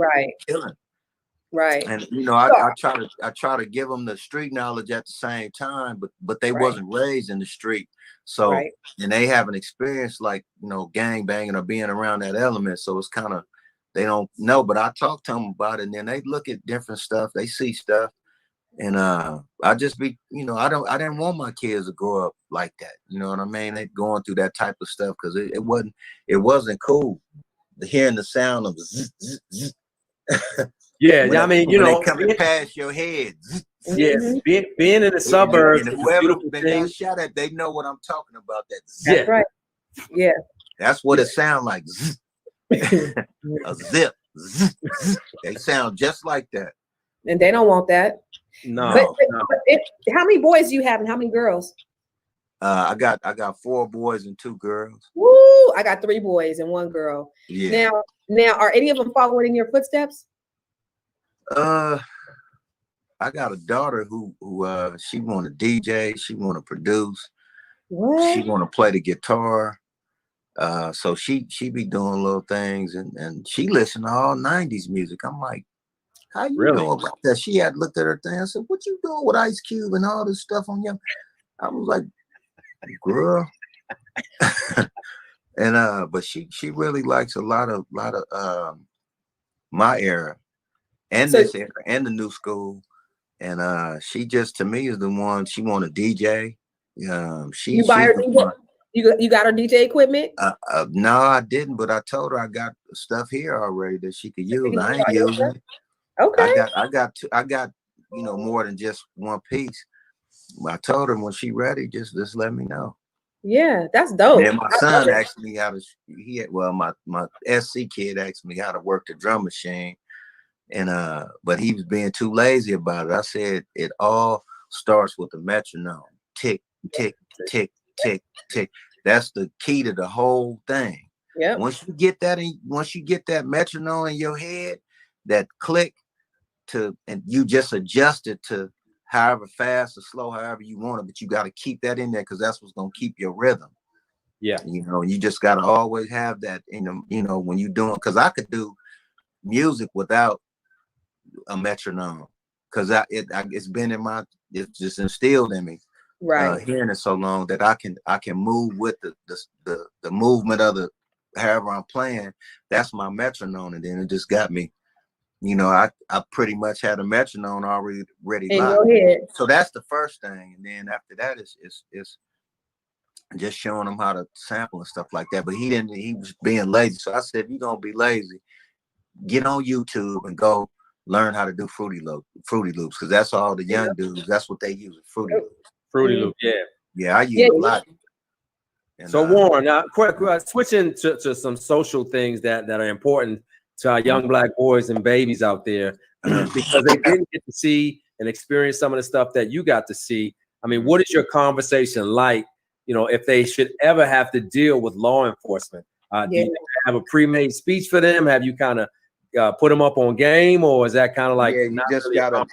Right. And I try to give them the street knowledge at the same time, but they wasn't raised in the street, so and they haven't experienced like gang banging or being around that element, so it's kind of they don't know. But I talk to them about it, and then they look at different stuff, they see stuff, and I just be I didn't want my kids to grow up like that. You know what I mean? They going through that type of stuff because it wasn't cool hearing the sound of zzz, zzz, zzz. Yeah, I mean, they coming past your head. Yeah, being in the suburbs, and whoever they got shot at, they know what I'm talking about. That's right. Yeah, that's what it sounds like. A zip. They sound just like that, and they don't want that. No. But how many boys do you have, and how many girls? I got 4 boys and 2 girls. Woo! I got 3 boys and 1 girl. Yeah. Now, are any of them following in your footsteps? I got a daughter who she want to DJ, she want to produce, what? She want to play the guitar. So she be doing little things, and she listen to all 90s music. I'm like, how you know about that? She had looked at her thing. I said, what you doing with Ice Cube and all this stuff on you? I was like, girl. And but she really likes a lot of my era and this era and the new school. And she just, to me, is the one. She want to DJ. You buy her DJ? You got her DJ equipment? No, I didn't, but I told her I got stuff here already that she could use. I ain't using it. Okay. I got more than just one piece. I told her when she ready, just let me know. Yeah, that's dope. And my son asked me how to. My SC kid asked me how to work the drum machine, and but he was being too lazy about it. I said it all starts with the metronome. Tick, tick, tick, tick, tick. That's the key to the whole thing. Yeah. Once you get that metronome in your head, that click and you just adjust it to however fast or slow, however you want it, but you got to keep that in there because that's what's gonna keep your rhythm. Yeah. You just got to always have that in them, when you're doing, because I could do music without a metronome because it's been it's just instilled in me. Right. Hearing it so long that I can move with the movement of the however I'm playing. That's my metronome, and then it just got me. I pretty much had a metronome already in locked. your head. So that's the first thing, and then after that is just showing him how to sample and stuff like that. But he was being lazy, so I said, if you're gonna be lazy, get on YouTube and go learn how to do Fruity Loops, because that's all the young dudes. That's what they use, Fruity Loops. Fruity Loop, yeah. Yeah, I use a lot. And, so Warren, now quick, switching to some social things that are important to our young Black boys and babies out there, because they didn't get to see and experience some of the stuff that you got to see. I mean, what is your conversation like, if they should ever have to deal with law enforcement? Do you have a pre-made speech for them? Have you kind of put them up on game, or is that kind of like, you just really gotta,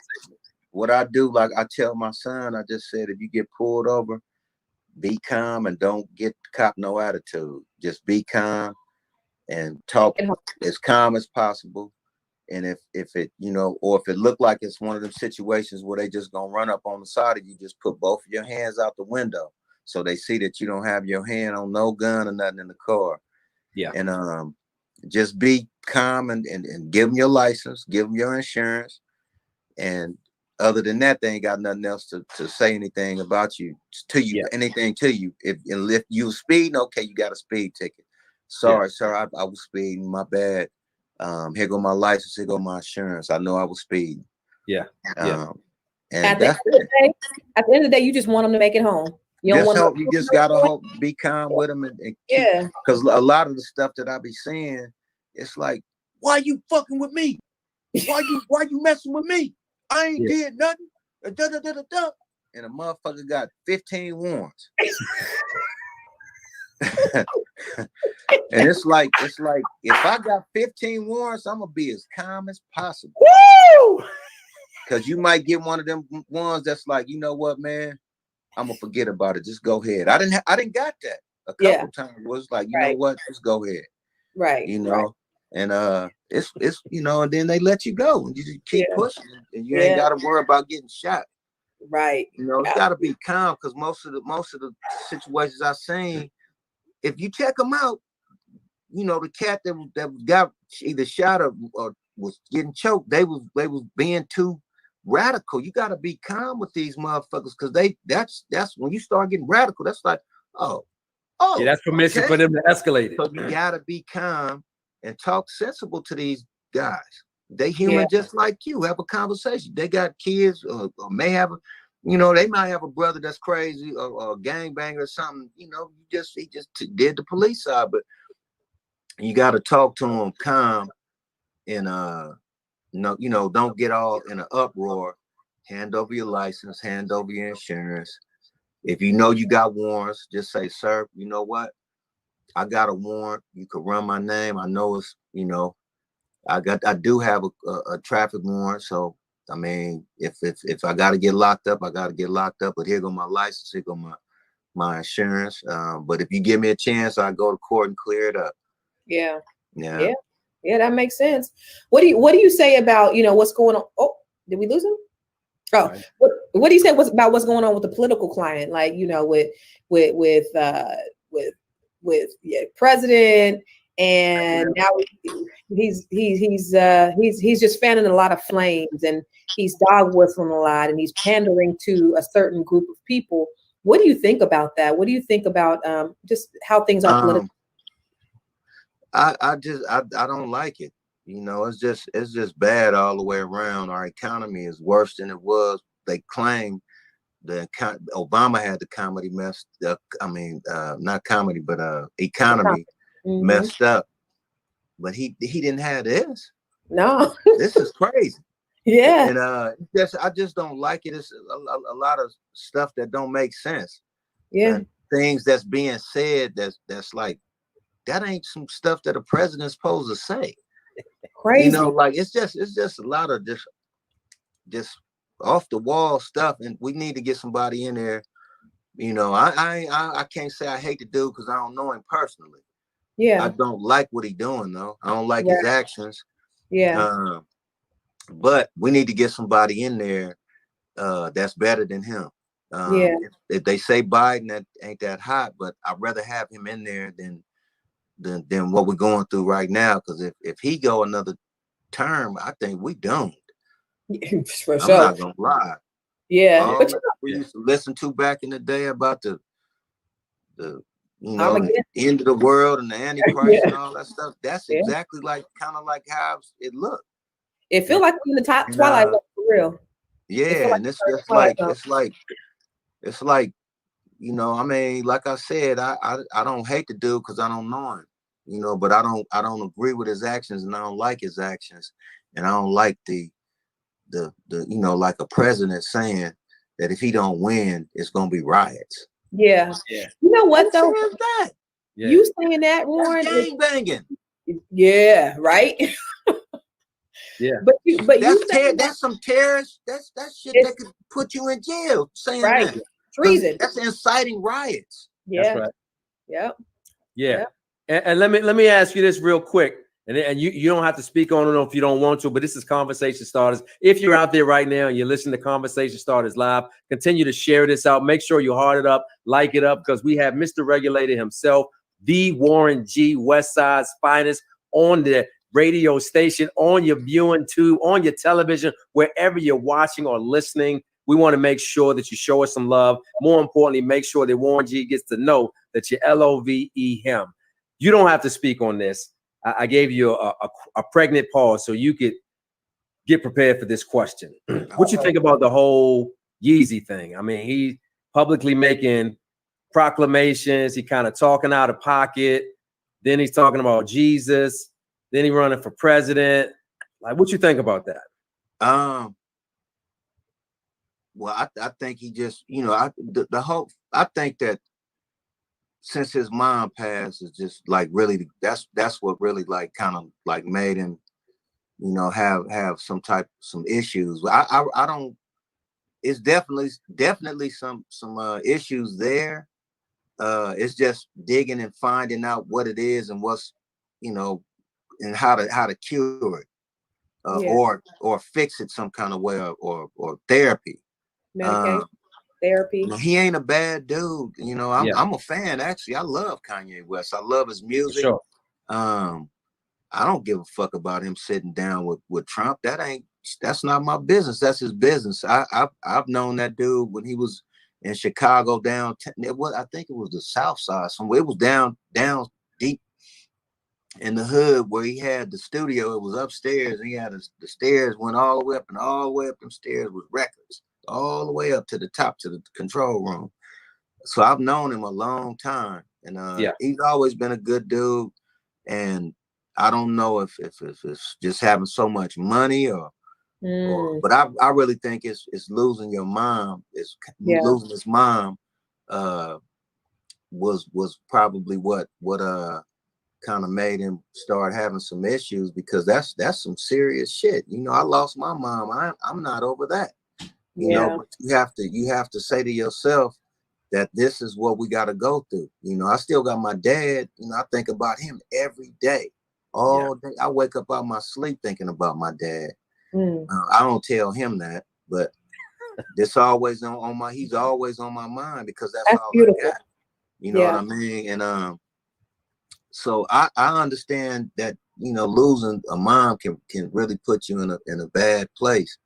what I do, like I tell my son, I just said, if you get pulled over, be calm and don't get cop no attitude. Just be calm and talk as calm as possible. And if it, or if it looked like it's one of them situations where they just gonna run up on the side of you, just put both of your hands out the window so they see that you don't have your hand on no gun or nothing in the car. Yeah. And just be calm and give them your license, give them your insurance. And other than that, they ain't got nothing else to say anything about you, anything to you. If you speeding, okay, you got a speed ticket. Sorry, sir, I was speeding, my bad. Here go my license, here go my insurance. I know I was speeding. Yeah. And at the end of the day, you just want them to make it home. You don't want you just gotta be calm with them and because a lot of the stuff that I be seeing, it's like, why you fucking with me? Why you messing with me? I ain't did nothing. And a motherfucker got 15 warrants. And it's like if I got 15 warrants, I'm gonna be as calm as possible. Woo! Because you might get one of them ones that's like, you know what, man, I'm gonna forget about it. Just go ahead. I didn't got that a couple times. It was like, you know what, just go ahead. Right. And it's and then they let you go and you just keep pushing and you ain't gotta worry about getting shot. Right. It's gotta be calm, because most of the situations I've seen, if you check them out, the cat that got either shot or was getting choked, they was being too radical. You got to be calm with these motherfuckers, because that's when you start getting radical. That's like, that's permission for them to escalate it. So you got to be calm and talk sensible to these guys. They human just like you. Have a conversation. They got kids, or may have they might have a brother that's crazy or a gangbanger or something. He just did the police side, but you got to talk to them calm and don't get all in an uproar. Hand over your license, hand over your insurance. If you know you got warrants, just say, sir, you know what? I got a warrant. You could run my name. I know it's, I do have a traffic warrant. So, I mean, if I got to get locked up, I got to get locked up. But here go my license. Here go my insurance. But if you give me a chance, I go to court and clear it up. Yeah, that makes sense. What do you say about what's going on? Oh, did we lose him? Oh, right. What do you say about what's going on with the political climate? Like with president, and now he's just fanning a lot of flames, and he's dog whistling a lot, and he's pandering to a certain group of people. What do you think about that? What do you think about just how things are political? I don't like it. It's just bad all the way around. Our economy is worse than it was. They claim Obama had the comedy messed up. I mean, not comedy, but economy messed up. But he didn't have this. No, this is crazy. Yeah, and I just don't like it. It's a lot of stuff that don't make sense. Yeah, and things that's being said that's like, that ain't some stuff that a president's supposed to say. Crazy. Like it's just a lot of just off the wall stuff, and we need to get somebody in there. I can't say I hate the dude because I don't know him personally. Yeah, I don't like what he's doing though. I don't like his actions. Yeah, but we need to get somebody in there that's better than him. If they say Biden, that ain't that hot, but I'd rather have him in there than what we're going through right now. Because if he go another term, I think we doomed. For I'm sure. not gonna lie. Yeah, all that we used to listen to back in the day about the the end of the world and the Antichrist and all that stuff. That's exactly kind of like how it looked. It feel like we're in the Twilight Zone for real. Yeah, like and it's just it's like, you know, I mean, like I said, I don't hate the dude because I don't know him, you know, but I don't agree with his actions, and I don't like his actions, and I don't like the you know, like a president saying that if he don't win, it's gonna be riots. Yeah. You know what though? That? Yeah. You saying that, Warren? That's gang banging. Yeah, right. Yeah. But that's some terrorist. That's shit that could put you in jail. Saying that. Treason. That's inciting riots. Yeah. That's right. Yep. Yeah. And let me ask you this real quick. And you don't have to speak on it if you don't want to, but this is Conversation Starters. If you're out there right now and you're listening to Conversation Starters Live, continue to share this out. Make sure you heart it up, like it up, because we have Mr. Regulator himself, the Warren G, West Side's finest, on the radio station, on your viewing tube, on your television, wherever you're watching or listening. We want to make sure that you show us some love. More importantly, make sure that Warren G gets to know that you love him. You don't have to speak on this. I gave you a pregnant pause so you could get prepared for this question. What you think about the whole Yeezy thing? I mean, he publicly making proclamations. He kind of talking out of pocket. Then he's talking about Jesus. Then he running for president. Like, what you think about that? Well, I think he just, you know, I think that since his mom passed, is just like really that's what really like kind of like made him, you know, have some issues. I don't. It's definitely some issues there. It's just digging and finding out what it is and what's, you know, and how to cure it, or fix it some kind of way, or therapy. Medication. Therapy. He ain't a bad dude, you know. I'm a fan, actually. I love Kanye West. I love his music. Sure. I don't give a fuck about him sitting down with Trump. That's not my business. That's his business. I've known that dude when he was in Chicago I think it was the South Side somewhere. It was down deep in the hood where he had the studio. It was upstairs, and he had the stairs went all the way up, and all the way up them stairs was records, all the way up to the top to the control room. So I've known him a long time, and he's always been a good dude. And I don't know if it's just having so much money but I really think it's losing your mom. Losing his mom was probably what kind of made him start having some issues, because that's some serious shit. You know, I lost my mom. I'm not over that. You know, but you have to say to yourself that this is what we got to go through. You know, I still got my dad. You know, I think about him every day, all day. I wake up out my sleep thinking about my dad. I don't tell him that, but it's always he's always on my mind, because that's all beautiful. I got. You know what I mean? And so I understand that, you know, losing a mom can really put you in a bad place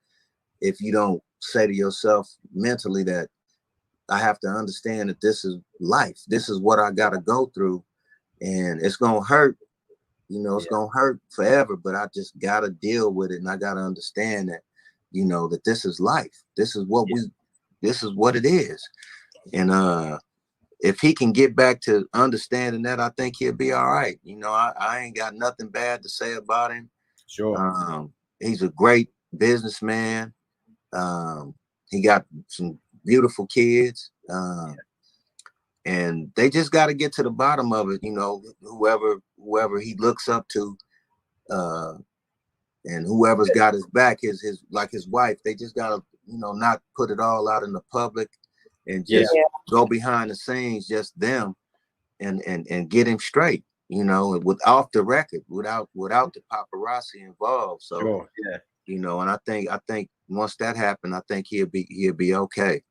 if you don't say to yourself mentally that I have to understand that this is life. This is what I got to go through, and it's going to hurt. You know, it's going to hurt forever, but I just got to deal with it. And I got to understand that, you know, that this is life. This is what this is what it is. And if he can get back to understanding that, I think he'll be all right. You know, I ain't got nothing bad to say about him. Sure. He's a great businessman. He got some beautiful kids. And they just got to get to the bottom of it. You know, whoever he looks up to, and whoever's got his back, his like his wife, they just got to, you know, not put it all out in the public, and just go behind the scenes, just them, and get him straight, you know, with off the record, without the paparazzi involved. So you know, and I think once that happened, I think he'll be okay.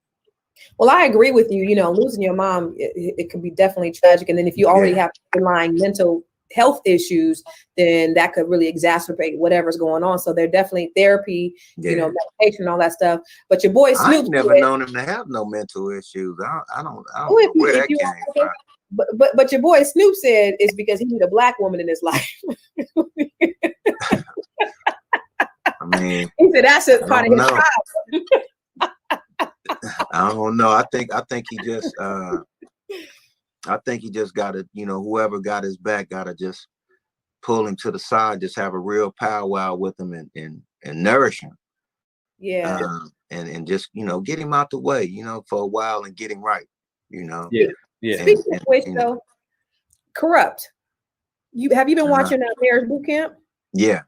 Well, I agree with you. You know, losing your mom, it could be definitely tragic. And then if you already have underlying mental health issues, then that could really exacerbate whatever's going on. So they're definitely therapy, you know, medication, all that stuff. But your boy Snoop, I've never known him to have no mental issues. I don't know where that came from. But your boy Snoop said it's because he need a black woman in his life. I mean, he said that's just part of his job. I don't know. I think he just gotta, whoever got his back gotta just pull him to the side, just have a real powwow with him and nourish him. Yeah. And just, get him out the way, for a while and get him right, Yeah. Speaking of which, though, Corrupt. Have you been watching that Marriage Boot Camp? Yeah.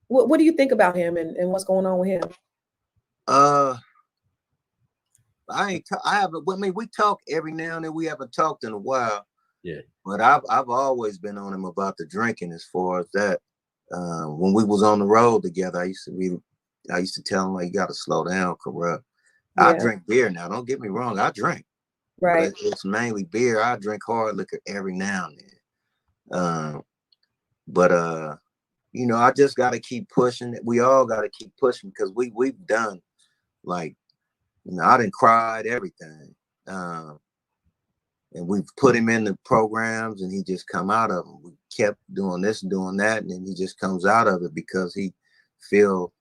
What do you think about him and what's going on with him? I mean, we talk every now and then. We haven't talked in a while. Yeah. But I've always been on him about the drinking as far as that. When we was on the road together, I used to tell him, like, you got to slow down, Corrupt. Yeah. I drink beer now. Don't get me wrong. I drink. Right. But it's mainly beer. I drink hard liquor every now and then. I just got to keep pushing. We all got to keep pushing because we've done, like, I done cried everything. And we've put him in the programs and he just come out of them. We kept doing this and doing that, and then he just comes out of it because he feel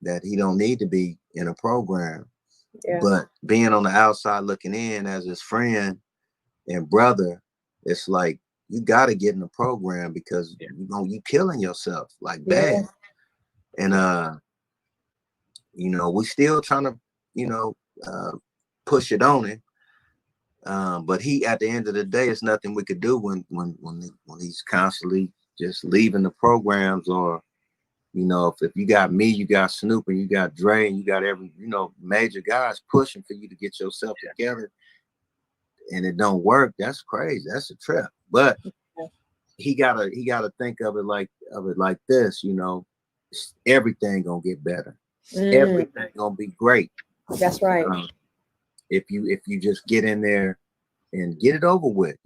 that he don't need to be in a program. Yeah. But being on the outside looking in as his friend and brother, it's like, you got to get in the program because you killing yourself like bad. And we still trying to push it on him. But he, at the end of the day, it's nothing we could do when he's constantly just leaving the programs, or if you got me, you got Snoop, and you got Dre, and you got every major guys pushing for you to get yourself together, and it don't work. That's crazy. That's a trip. But he gotta think of it like this. Everything gonna get better. Everything gonna be great. That's right. If you just get in there and get it over with,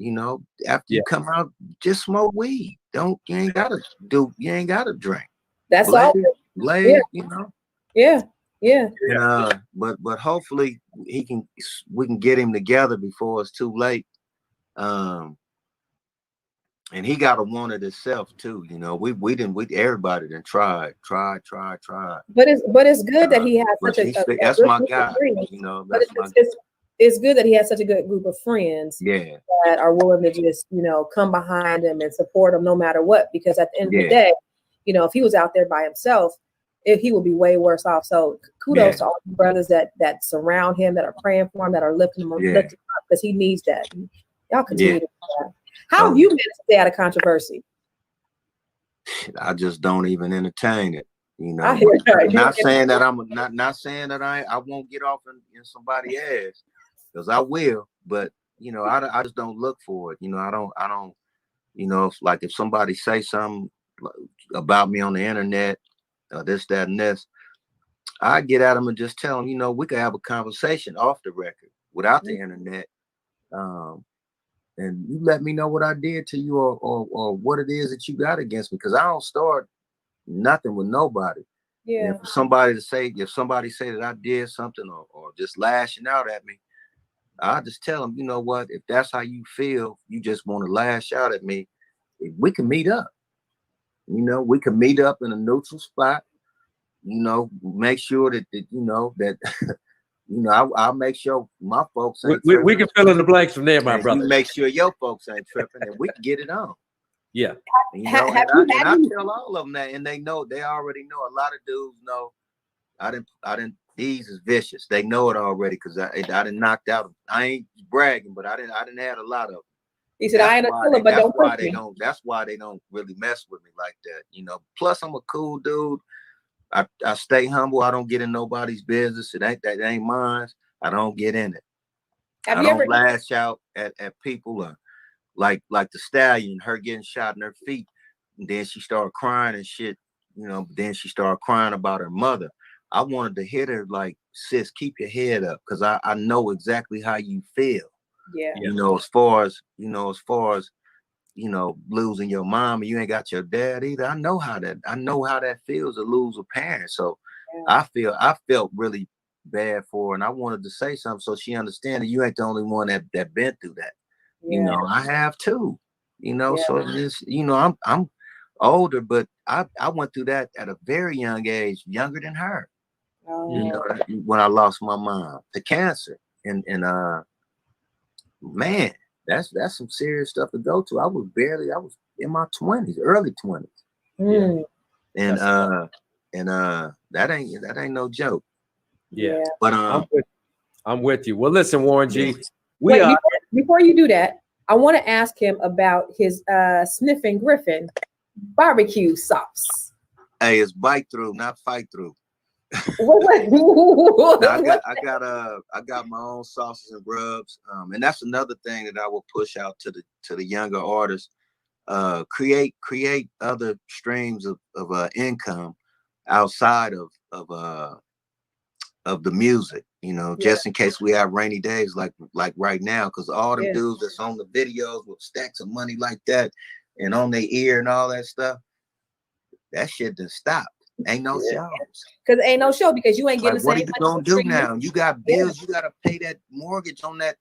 after you come out, just smoke weed. You ain't gotta drink. That's all. Yeah. Yeah. And, but hopefully we can get him together before it's too late. And he gotta want it himself too. Everybody done tried. But it's good that he has such a that's my guy. It's good that he has such a good group of friends. Yeah. That are willing to just come behind him and support him no matter what. Because at the end of the day, if he was out there by himself, he would be way worse off. So kudos to all the brothers that surround him, that are praying for him, that are lifting him up, because he needs that. Y'all continue to do that. How have you managed to stay out of controversy? I just don't even entertain it. I hear that. Not saying that I won't get off in somebody's ass, because I will, but I just don't look for it. I don't if somebody say something about me on the internet, this, that, and this, I get at them and just tell them, we could have a conversation off the record without the internet. And you let me know what I did to you, or what it is that you got against me, because I don't start nothing with nobody. Yeah. And for somebody say that I did something or just lashing out at me, I just tell them, you know what, if that's how you feel, you just want to lash out at me, we can meet up. We can meet up in a neutral spot. Make sure that I'll make sure my folks ain't we can fill in the blanks from there, my brother. You make sure your folks ain't tripping, and we can get it on. Yeah. I tell all of them that, and they already know. A lot of dudes know. I didn't. These is vicious. They know it already, because I didn't knocked out. I ain't bragging, but I didn't had a lot of them. He said, I ain't a killer, but don't push me. That's why they don't really mess with me like that. Plus, I'm a cool dude. I stay humble. I don't get in nobody's business. That ain't mine. I don't get in it. I don't lash out at people, or like the Stallion, her getting shot in her feet, and then she started crying and shit. Then she started crying about her mother. I wanted to hit her like, sis, keep your head up, because I know exactly how you feel. Yeah. As far as losing your mom, and you ain't got your dad either. I know how that feels to lose a parent. So I felt really bad for her, and I wanted to say something so she understand that you ain't the only one that been through that. I have too. So it's, I'm older, but I went through that at a very young age, younger than her. Oh. You know, when I lost my mom to cancer, and man, that's some serious stuff to go to. I was in my 20s, early 20s. Mm. And that ain't no joke. Yeah. But I'm with you. Well, listen, Warren G. Wait, before you do that, I want to ask him about his Sniffing Griffin barbecue sauce. Hey, it's bite through, not fight through. Now, I got my own sauces and rubs, and that's another thing that I will push out to the younger artists. Create other streams of income outside of the music, you know, just in case we have rainy days like right now, because all the dudes that's on the videos with stacks of money like that and on their ear and all that stuff, that shit done stopped. Ain't no shows. Because ain't no show, because you ain't getting like, the what same. are you gonna do now? You got bills. You gotta pay that mortgage on that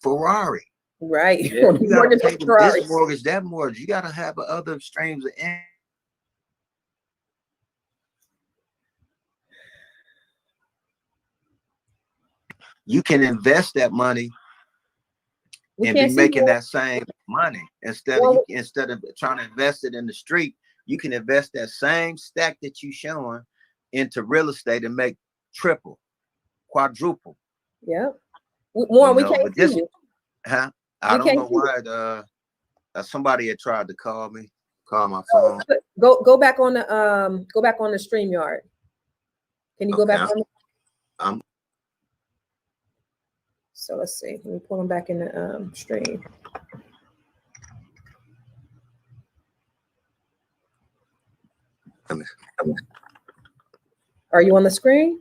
Ferrari. Right. Yeah. You gotta pay this mortgage, that mortgage. You gotta have other streams of income. You can invest that money and be making that same money instead of trying to invest it in the street. You can invest that same stack that you showing into real estate and make triple, quadruple. Yeah. Warren, we can't see you. Huh? I don't know why. Somebody had tried to call my phone. Go back on the StreamYard. Can you go back on? So let's see. Let me pull them back in the stream. Are you on the screen?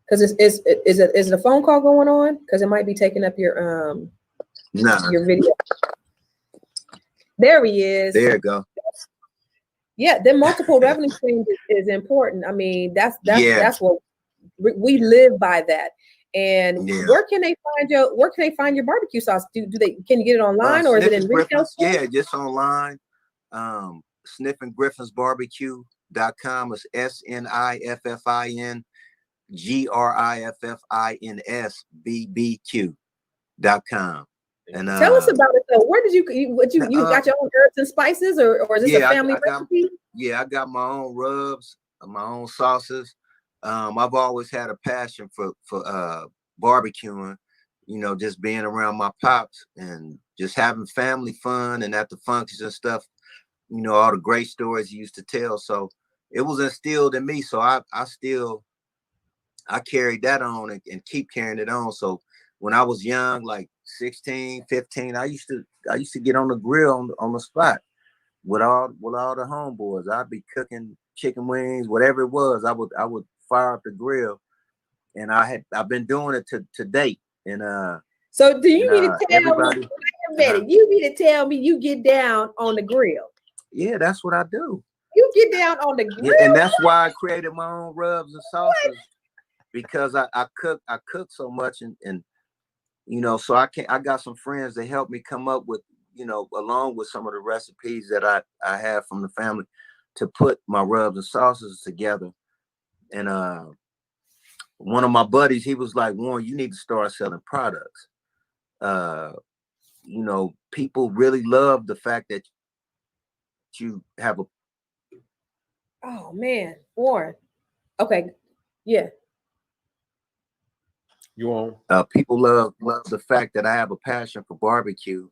Because is it a phone call going on? Because it might be taking up your your video. There he is. There you go. Yeah, the multiple revenue streams is important. I mean, that's what we live by that. And where can they find your barbecue sauce? Can you get it online or is it in retail stores? Yeah, just online. SniffingGriffinsBarbecue.com is SniffingGriffinsBBQ.com. And tell us about it though. Where did you got your own herbs and spices, or is this a family recipe? I got my own rubs, my own sauces. I've always had a passion for barbecuing, you know, just being around my pops and just having family fun, and at the functions and stuff, you know, all the great stories he used to tell. So it was instilled in me. So I carried that on and keep carrying it on. So when I was young, like 16, 15, I used to get on the grill on the spot with all the homeboys. I'd be cooking chicken wings, whatever it was. I would fire up the grill, and I've been doing it to date. And so do you mean to tell me? You mean to tell me you get down on the grill? Yeah, that's what I do. You get down on the grill, and that's why I created my own rubs and sauces, because I cook so much, and you know, so I got some friends that helped me come up with, you know, along with some of the recipes that I have from the family, to put my rubs and sauces together. And one of my buddies, he was like, Warren, you need to start selling products. You know, people really love the fact that you have a. Oh man, Warren. Okay, yeah. You on? People love the fact that I have a passion for barbecue,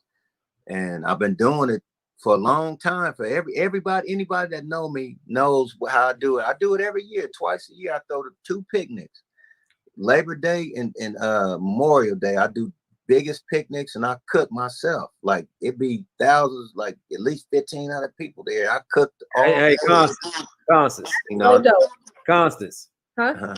and I've been doing it for a long time. For anybody that know me knows how I do it. I do it every year, twice a year. I throw the 2 picnics, Labor Day and Memorial Day. I do biggest picnics, and I cook myself. Like, it be thousands, like at least 1,500 people there. I cooked all. Hey, Constance. You know, Constance. Huh?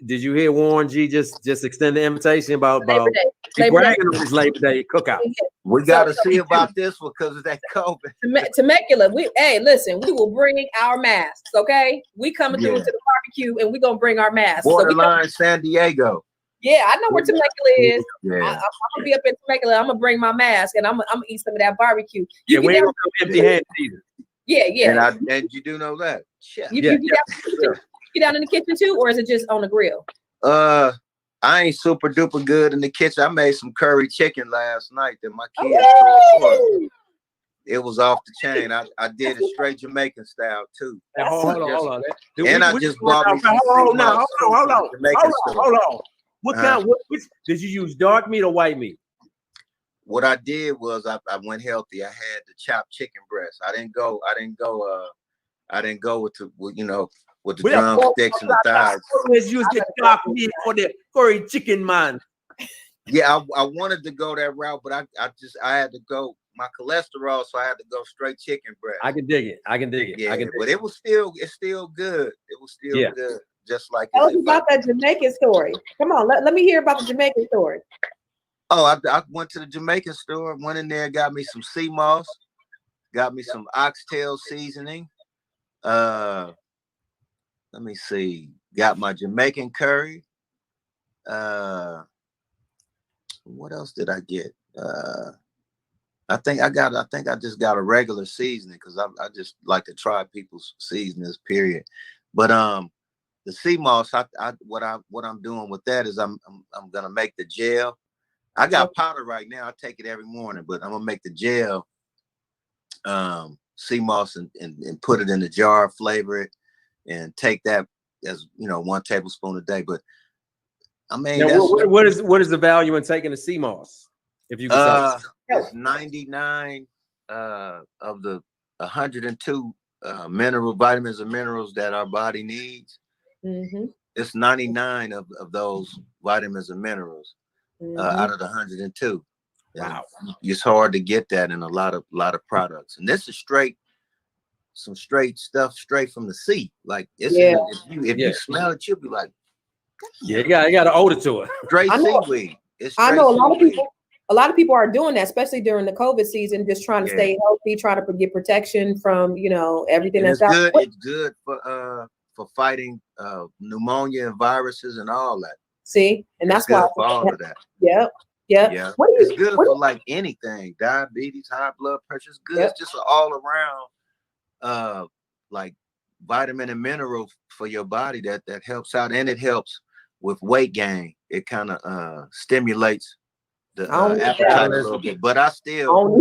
Did you hear Warren G just extend the invitation about Labor Day. bragging on his Labor Day cookout? We got to see about this one because of that COVID. Temecula, listen, we will bring our masks, okay? We coming through to the barbecue, and we're going to bring our masks. Borderline San Diego. Yeah, I know where Temecula is. Yeah. I'm going to be up in Temecula. I'm going to bring my mask, and I'm going to eat some of that barbecue. We ain't going to come empty-handed either. Yeah. And you do know that. Chef. You get down in the kitchen too, or is it just on the grill? I ain't super duper good in the kitchen. I made some curry chicken last night that my kids tore. It was off the chain. I did it straight Jamaican style too. Hold on. And I just bought me some hold on. What kind? Which did you use? Dark meat or white meat? What I did was I went healthy. I had the chopped chicken breast. I didn't go with the drumsticks and the thighs. Always use the dark meat for the curry chicken, man. Yeah, I wanted to go that route, but I had to go my cholesterol, so I had to go straight chicken breast. I can dig it. Yeah, but it's still good. It was still good, just like. Tell us about that Jamaican story. Come on, let me hear about the Jamaican story. Oh, I went to the Jamaican store, went in there, got me some sea moss, got me some oxtail seasoning. Let me see, got my Jamaican curry. What else did I get? I think I just got a regular seasoning because I just like to try people's seasonings, period. But the sea moss, what I'm doing with that is I'm gonna make the gel. I got powder right now. I take it every morning, but I'm gonna make the gel, sea moss, and put it in the jar, flavor it, and take that as 1 tablespoon a day. But I mean, now, what is the value in taking the sea moss? If you can it's 99 of the 102 vitamins and minerals that our body needs. Mm-hmm. It's 99 of those vitamins and minerals out of the 102. Wow, it's hard to get that in a lot of products, and this is some straight stuff straight from the sea. Like if you smell it, you'll be like, you got to odor to it. Straight seaweed. I know a lot of people are doing that, especially during the COVID season, just trying to stay healthy, trying to get protection from everything that's out. It's good for fighting pneumonia and viruses and all that. See, and that's why for all of that. Yeah. It's good for like anything, diabetes, high blood pressure. It's good. It's just an all around like vitamin and mineral for your body that helps out, and it helps with weight gain. It kind of stimulates the appetite a little bit, but I still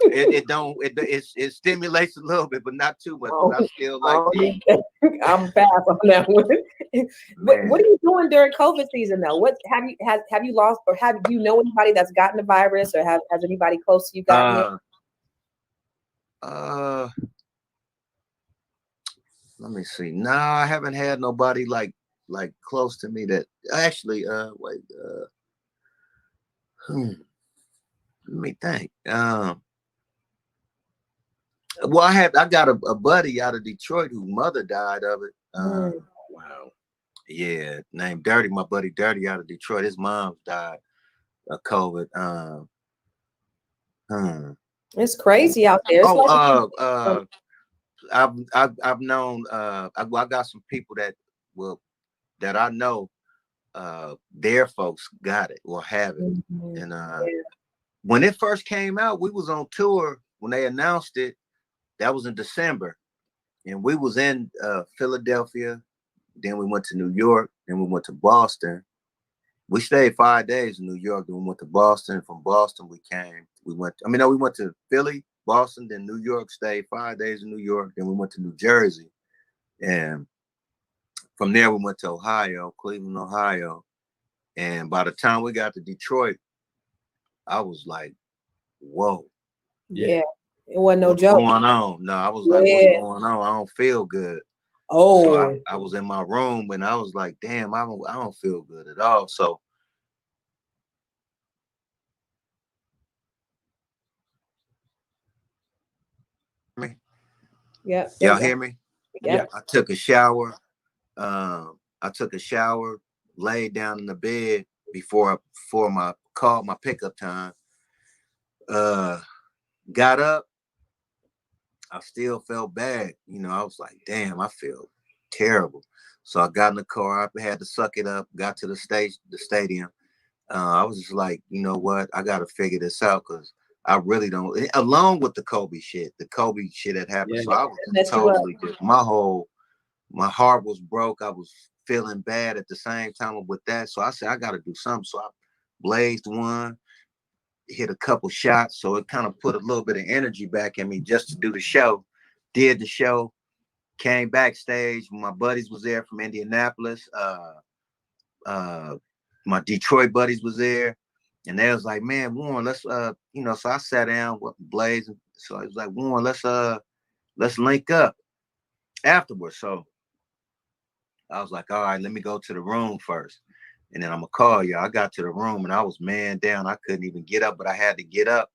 it stimulates a little bit, but not too much. But I still like I'm fast on that one. What are you doing during COVID season though? What have you lost, or have you know anybody that's gotten the virus, or has anybody close to you gotten it? Let me see. No, I haven't had nobody like close to me that actually let me think. Well, I got a buddy out of Detroit whose mother died of it. Wow. Yeah, named Dirty. My buddy Dirty out of Detroit. His mom died of COVID. It's crazy out there. I've known. I got some people that I know. Their folks got it or have it, and when it first came out, we was on tour when they announced it. That was in December, and we was in Philadelphia. Then we went to New York. Then we went to Boston. We stayed 5 days in New York. Then we went to Boston. From Boston, we went to Philly, Boston, then New York. Stayed 5 days in New York. Then we went to New Jersey, and from there we went to Ohio, Cleveland, Ohio. And by the time we got to Detroit, I was like, "Whoa, yeah, it wasn't no joke. What's going on?" No, I was like, "What's going on? I don't feel good." Oh, so I was in my room and I was like, "Damn, I don't feel good at all." So yeah, y'all hear me? Yeah. I took a shower. Laid down in the bed before my pickup time. Got up. I still felt bad. I was like, damn, I feel terrible. So I got in the car. I had to suck it up. Got to the stadium. I was just like, you know what? I got to figure this out because I really don't. Along with the Kobe shit that happened. Yeah. So I was totally just my heart was broke. I was feeling bad at the same time with that. So I said, I got to do something. So I blazed one, hit a couple shots. So it kind of put a little bit of energy back in me just to do the show. Did the show, came backstage. My buddies was there from Indianapolis. My Detroit buddies was there. And they was like, man, Warren, let's so I sat down with Blaze. So I was like, Warren, let's link up afterwards. So I was like, all right, let me go to the room first. And then I'm gonna call you. I got to the room and I was man down. I couldn't even get up, but I had to get up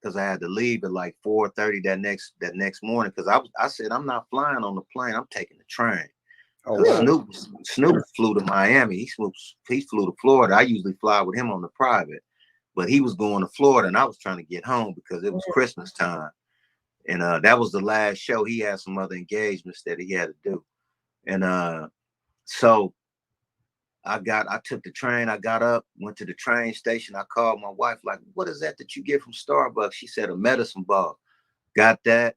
because I had to leave at like 4:30 that next morning. Because I said, I'm not flying on the plane, I'm taking the train. Oh, Snoop flew to Miami. He flew to Florida. I usually fly with him on the private, but he was going to Florida and I was trying to get home because it was Christmas time. And that was the last show. He had some other engagements that he had to do. And so I took the train. I got up, went to the train station. I called my wife, like, what is that you get from Starbucks? She said, a medicine ball. Got that.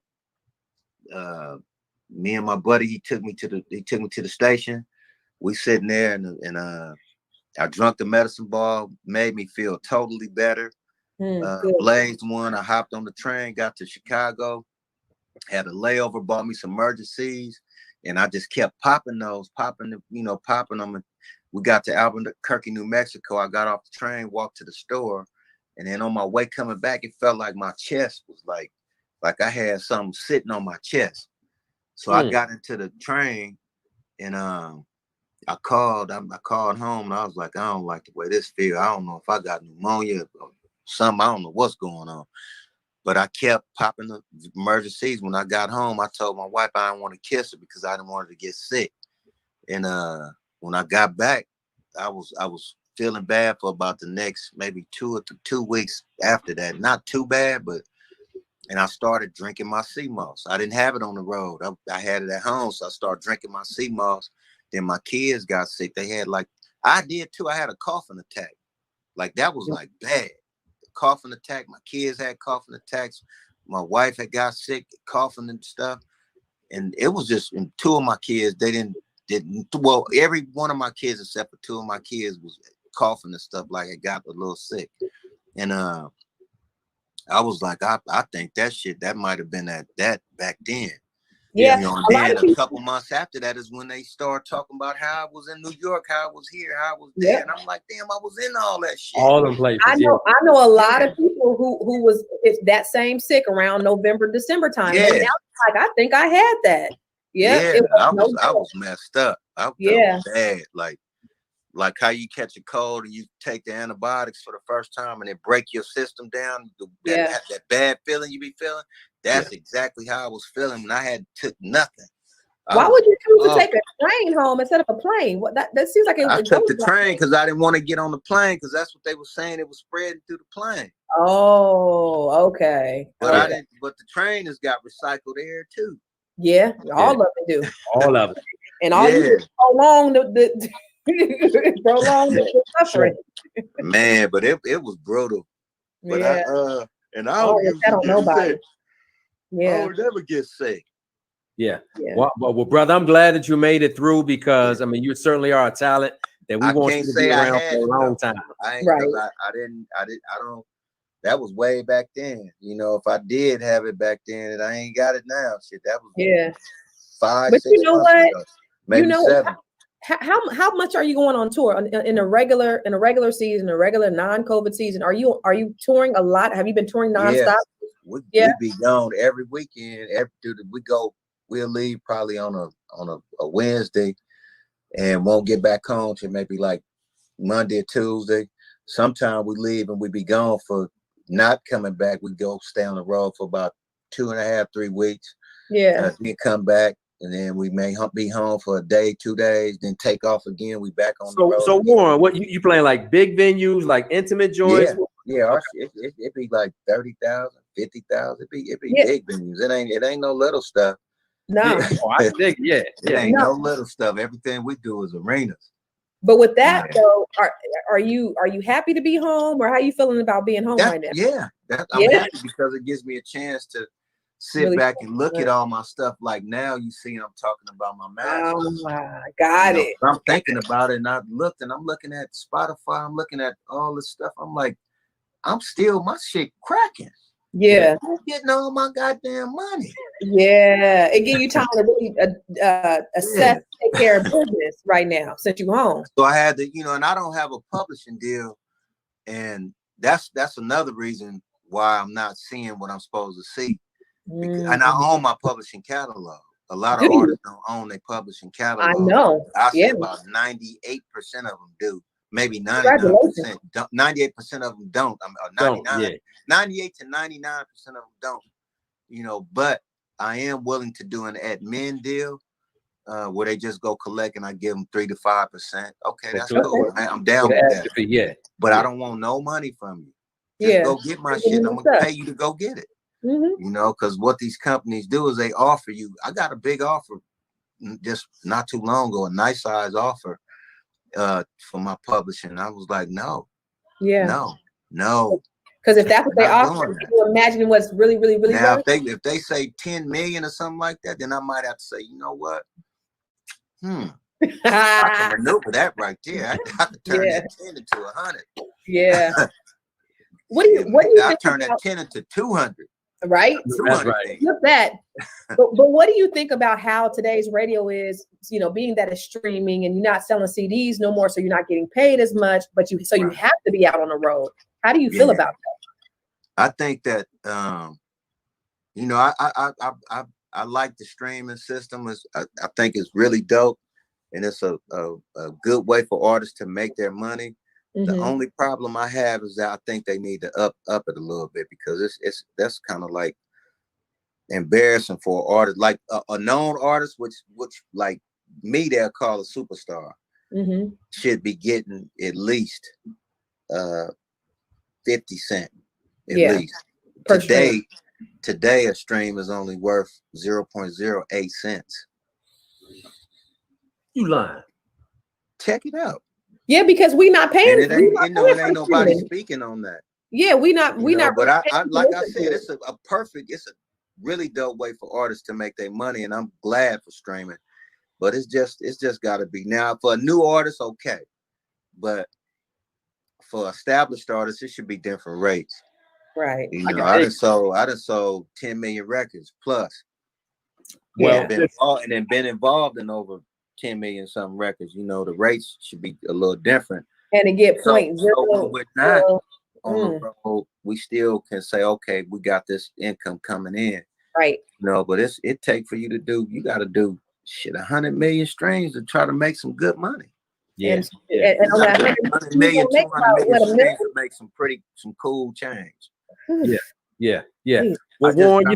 Me and my buddy, he took me to the station. We sitting there and I drank the medicine ball, made me feel totally better. Blazed one. I hopped on the train, got to Chicago, had a layover, bought me some emergencies, and I just kept popping them. And we got to Albuquerque, New Mexico. I got off the train, walked to the store, and then on my way coming back, it felt like my chest was like I had something sitting on my chest. So I got into the train and I called home and I was like, I don't like the way this feels. I don't know if I got pneumonia or something. I don't know what's going on. But I kept popping the emergencies. When I got home, I told my wife I didn't want to kiss her because I didn't want her to get sick. And when I got back, I was feeling bad for about the next maybe 2 weeks after that. Not too bad, and I started drinking my sea moss. I didn't have it on the road. I had it at home, so I started drinking my sea moss. Then my kids got sick. They had I did too. I had a coughing attack. Like that was like bad. Coughing attack. My kids had coughing attacks. My wife had got sick, coughing and stuff. And it was just, and 2 of my kids, they didn't, well, every one of my kids except for 2 of my kids was coughing and stuff, like it got a little sick. And I was like, I think that might have been that back then. Yeah. And then a couple months after that is when they start talking about how I was in New York, how I was here, how I was there. And I'm like, damn, I was in all that shit. All them places. I know a lot of people who was that same sick around November, December time. Yeah. But now it's like, I think I had that. Yeah. I was messed up. I felt bad. Like how you catch a cold and you take the antibiotics for the first time and it break your system down. That bad feeling you be feeling. That's exactly how I was feeling when I had took nothing. Why would you choose to take a train home instead of a plane? That seems like I took the train because I didn't want to get on the plane because that's what they were saying. It was spreading through the plane. Oh, okay. But I didn't. But the train has got recycled air too. Yeah, all of them do. All of it. And all you do is prolong the suffering. Man, but it was brutal. But I don't know about it. Yeah, I would never get sick. Yeah. Well, brother, I'm glad that you made it through because I mean, you certainly are a talent that we want you to be around for a long time. I don't. That was way back then. You know, if I did have it back then, I ain't got it now. Shit, that was 5, but 6 you know what? Ago, maybe 7. How much are you going on tour in a regular season, a regular non-COVID season? Are you touring a lot? Have you been touring nonstop? We be gone every weekend. We'll leave probably on a Wednesday and won't get back home till maybe like Monday or Tuesday. Sometimes we leave and we be gone for not coming back. We go stay on the road for about 2.5, 3 weeks. Yeah. We come back and then we may be home for a day, 2 days, then take off again. We back on the road. So Warren, what you playing like big venues, like intimate joints? Yeah. It be like 30,000, 50,000. It be big venues. It ain't no little stuff. No. I dig. It ain't no little stuff. Everything we do is arenas. But with that though, are you happy to be home, or how are you feeling about being home right now? Yeah, I'm happy because it gives me a chance to sit really back and look at all my stuff. Like now, you see, I'm talking about my masters. Got it. I'm thinking about it, and I've looked, and I'm looking at Spotify. I'm looking at all this stuff. I'm like, I'm still my shit cracking. Yeah, I'm getting all my goddamn money. Yeah, it gives you time to really assess, take care of business right now since you're home. So I had to, and I don't have a publishing deal, and that's another reason why I'm not seeing what I'm supposed to see. Because, and I own my publishing catalog. A lot of artists don't own their publishing catalog. I know. I say about 98% of them do. Maybe 99%. 98% of them don't. 98 to 99% of them don't. But I am willing to do an admin deal where they just go collect and I give them 3 to 5%. Okay, that's cool. I'm down with that. Yeah. But I don't want no money from you. Just go get my shit. And I'm gonna pay you to go get it. Because what these companies do is they offer you. I got a big offer just not too long ago, a nice size offer for my publishing. I was like, no. Because if that's what they offer, can you imagine what's really, really, really now, worth? if they say 10 million or something like that, then I might have to say, you know what? I can maneuver that right there. I can turn that 10 into 100. Yeah. What do you I think turn about, that 10 into 200. Right? That's right. Look that. But what do you think about how today's radio is, being that it's streaming and you're not selling CDs no more, so you're not getting paid as much, but you have to be out on the road. How do you feel about that? I think that I like the streaming system. I think it's really dope, and it's a good way for artists to make their money. The only problem I have is that I think they need to up it a little bit, because that's kind of like embarrassing for an artist, like a known artist, which like me, they'll call a superstar, should be getting at least 50 cents at least. Today a stream is only worth 0.08 cents. You lying? Check it out. Yeah, because we not paying. And it ain't nobody speaking on that. Yeah, we not. But I like I said, it's a really dope way for artists to make their money, and I'm glad for streaming. But it's just got to be. Now for a new artist, okay, but for established artists, it should be different rates. Right. I done sold 10 million records plus. Well, and then been involved in over 10 million something records. The rates should be a little different. And to get point zero. So when we're not on the road, we still can say, okay, we got this income coming in. Right. But it take for you to do. You got to do 100 million streams to try to make some good money. Yeah. And on that 100 million, 200 million streams to make some cool change. Yeah. Well, Warren,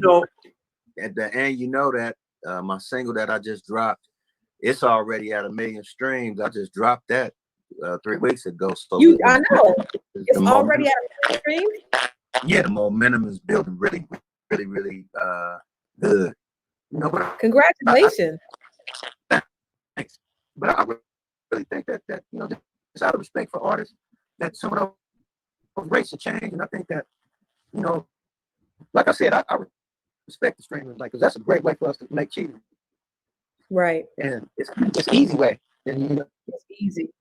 at the end, that my single that I just dropped, it's already at 1 million streams. I just dropped that 3 weeks ago. So I know it's already at 1 million streams. Yeah, the momentum is building really, really, really good. Congratulations. Thanks. But I really think that it's out of respect for artists that some of those rates have changed, and I think that like I said, I respect the streamers, because that's a great way for us to make cheating. Right. And it's easy way. And it's easy.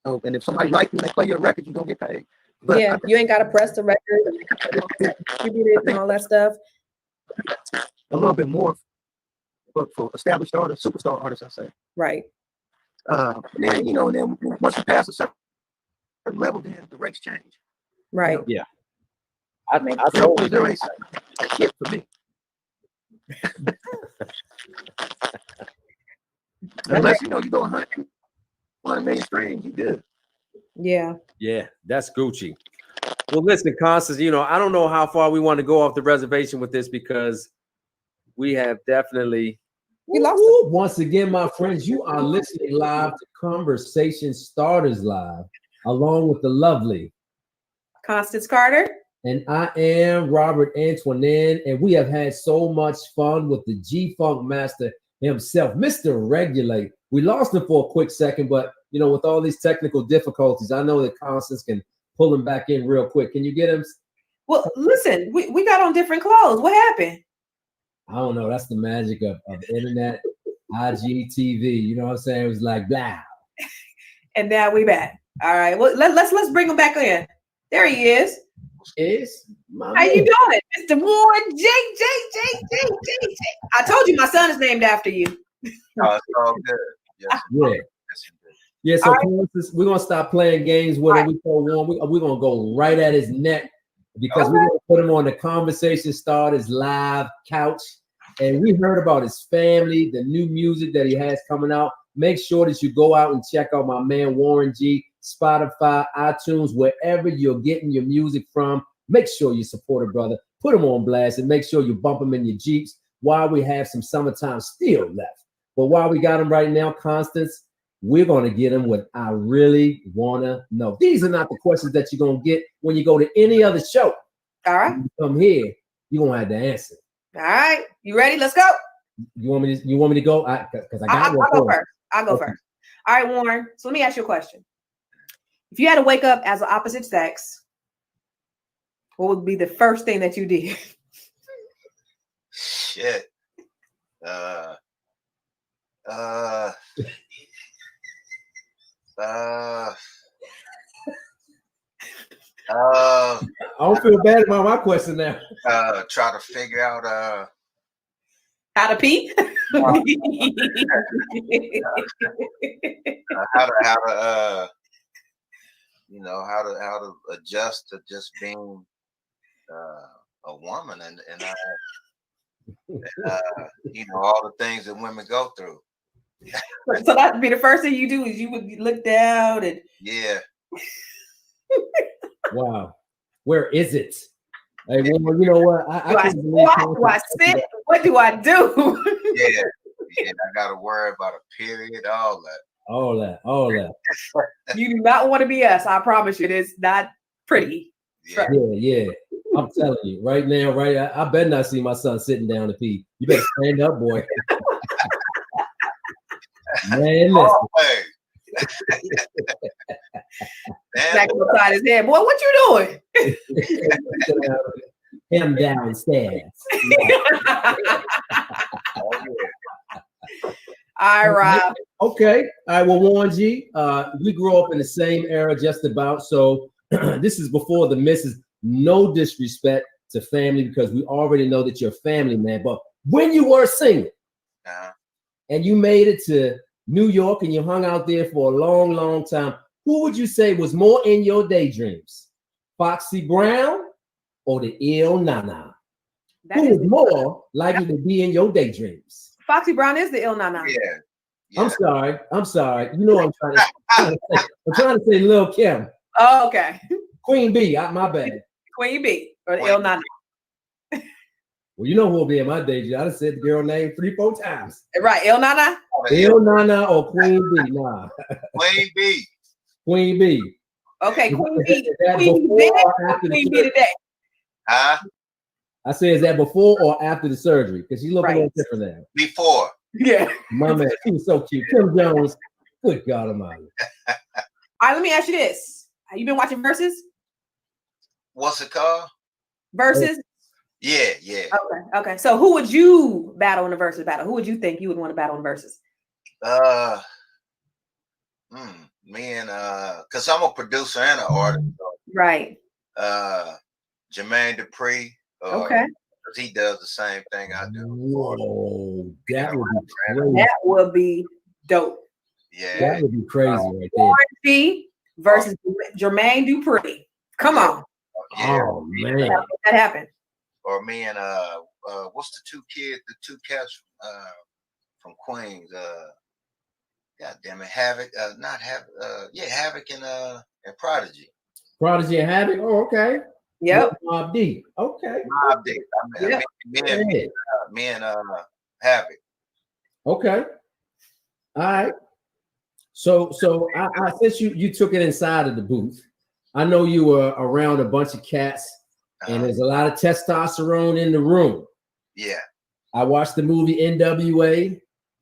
And if somebody likes you and they play your record, you're gonna get paid. But you ain't gotta press the record, distribute it, and all that stuff. A little bit more for established artists, superstar artists, I say. Right. And then once you pass a certain level, then the rates change. Right. Yeah. I told there ain't shit for me. Unless you go 100 million streams, you good. Yeah. Yeah, that's Gucci. Well, listen, Constance, I don't know how far we want to go off the reservation with this, because we have definitely lost it. Once again, my friends, you are listening live to Conversation Starters Live, along with the lovely Constance Carter. And I am Robert Antoinette, and we have had so much fun with the G-Funk master himself, Mr. Regulate. We lost him for a quick second, but with all these technical difficulties, I know that Constance can pull him back in real quick. Can you get him? Well, listen, we got on different clothes. What happened? I don't know. That's the magic of internet, IGTV. You know what I'm saying? It was like blah. And now we back. All right. Well, let's bring him back in. There he is. How you doing, Mr. Warren? J. I told you my son is named after you. It's all good. Yes. Yeah. Yeah, so we're gonna stop playing games with him. We're gonna go right at his neck because we're gonna put him on the Conversation Starters live couch. And we heard about his family, the new music that he has coming out. Make sure that you go out and check out my man Warren G, Spotify, iTunes, wherever you're getting your music from. Make sure you support a brother. Put him on blast and make sure you bump him in your Jeeps while we have some summertime still left. But while we got him right now, Constance, we're going to get him what I really want to know. These are not the questions that you're going to get when you go to any other show. All right. When you come here, you're going to have to answer. All right. You ready? Let's go. You want me to go? Because I'll go first. I'll go first. All right, Warren. So let me ask you a question. If you had to wake up as the opposite sex, what would be the first thing that you did? Shit. I don't feel bad about my question now. Try to figure out how to pee. how to how to adjust to just being a woman and all the things that women go through. So that'd be the first thing you do is you would look down and Wow, where is it? Hey, well, you know what? Do I sit? What do I do? Yeah, I gotta worry about a period, all that. You do not want to be us. I promise you, it is not pretty. Yeah. I'm telling you right now, I better not see my son sitting down to pee. You better stand up, boy. Man, listen. Back beside his head, boy. What you doing? Him downstairs. All right. Okay. All right. Well, Warren G, we grew up in the same era, just about. So this is before the missus. No disrespect to family because we already know that you're a family man. But when you were single and you made it to New York and you hung out there for a long, long time, who would you say was more in your daydreams? Foxy Brown or the ill Nana? Who is more likely to be in your daydreams? Foxy Brown is the ill Nana. Yeah. I'm sorry. You know what I'm trying to say. I'm trying to say Lil' Kim. Oh, okay. Queen B, my bad. Queen B or the ill Nana. Well, you know who will be in my daydream. I done said the girl name 3-4 times. Right, ill Nana? Ill Nana or Queen B? Nah. Queen B. Queen B. Okay, Queen B. Queen B today. Huh? I say, is that before or after the surgery? Because she look a little different now. Before. Yeah. My man, she was so cute. Kim Jones. Good God Almighty. All right, let me ask you this. Have you been watching Versus? What's it called? Versus? Yeah. Okay. So who would you battle in the Versus battle? Who would you think you would want to battle in Versus? Me and because I'm a producer and an artist. So, right. Jermaine Dupri. Okay. Because he does the same thing I do. Whoa, that would be crazy. That would be dope. Yeah. That would be crazy right there. Warren G versus Jermaine Dupri. Come on. Yeah. Oh man. That happened. Or me and what's the two cats from Queens? God damn it, Havoc, not Havoc, Havoc and Prodigy. Prodigy and Havoc. Oh, okay. Yep. Mob D. Okay. Mob D. Me and Havoc. Okay. All right. So I since you took it inside of the booth, I know you were around a bunch of cats, and there's a lot of testosterone in the room. Yeah. I watched the movie NWA,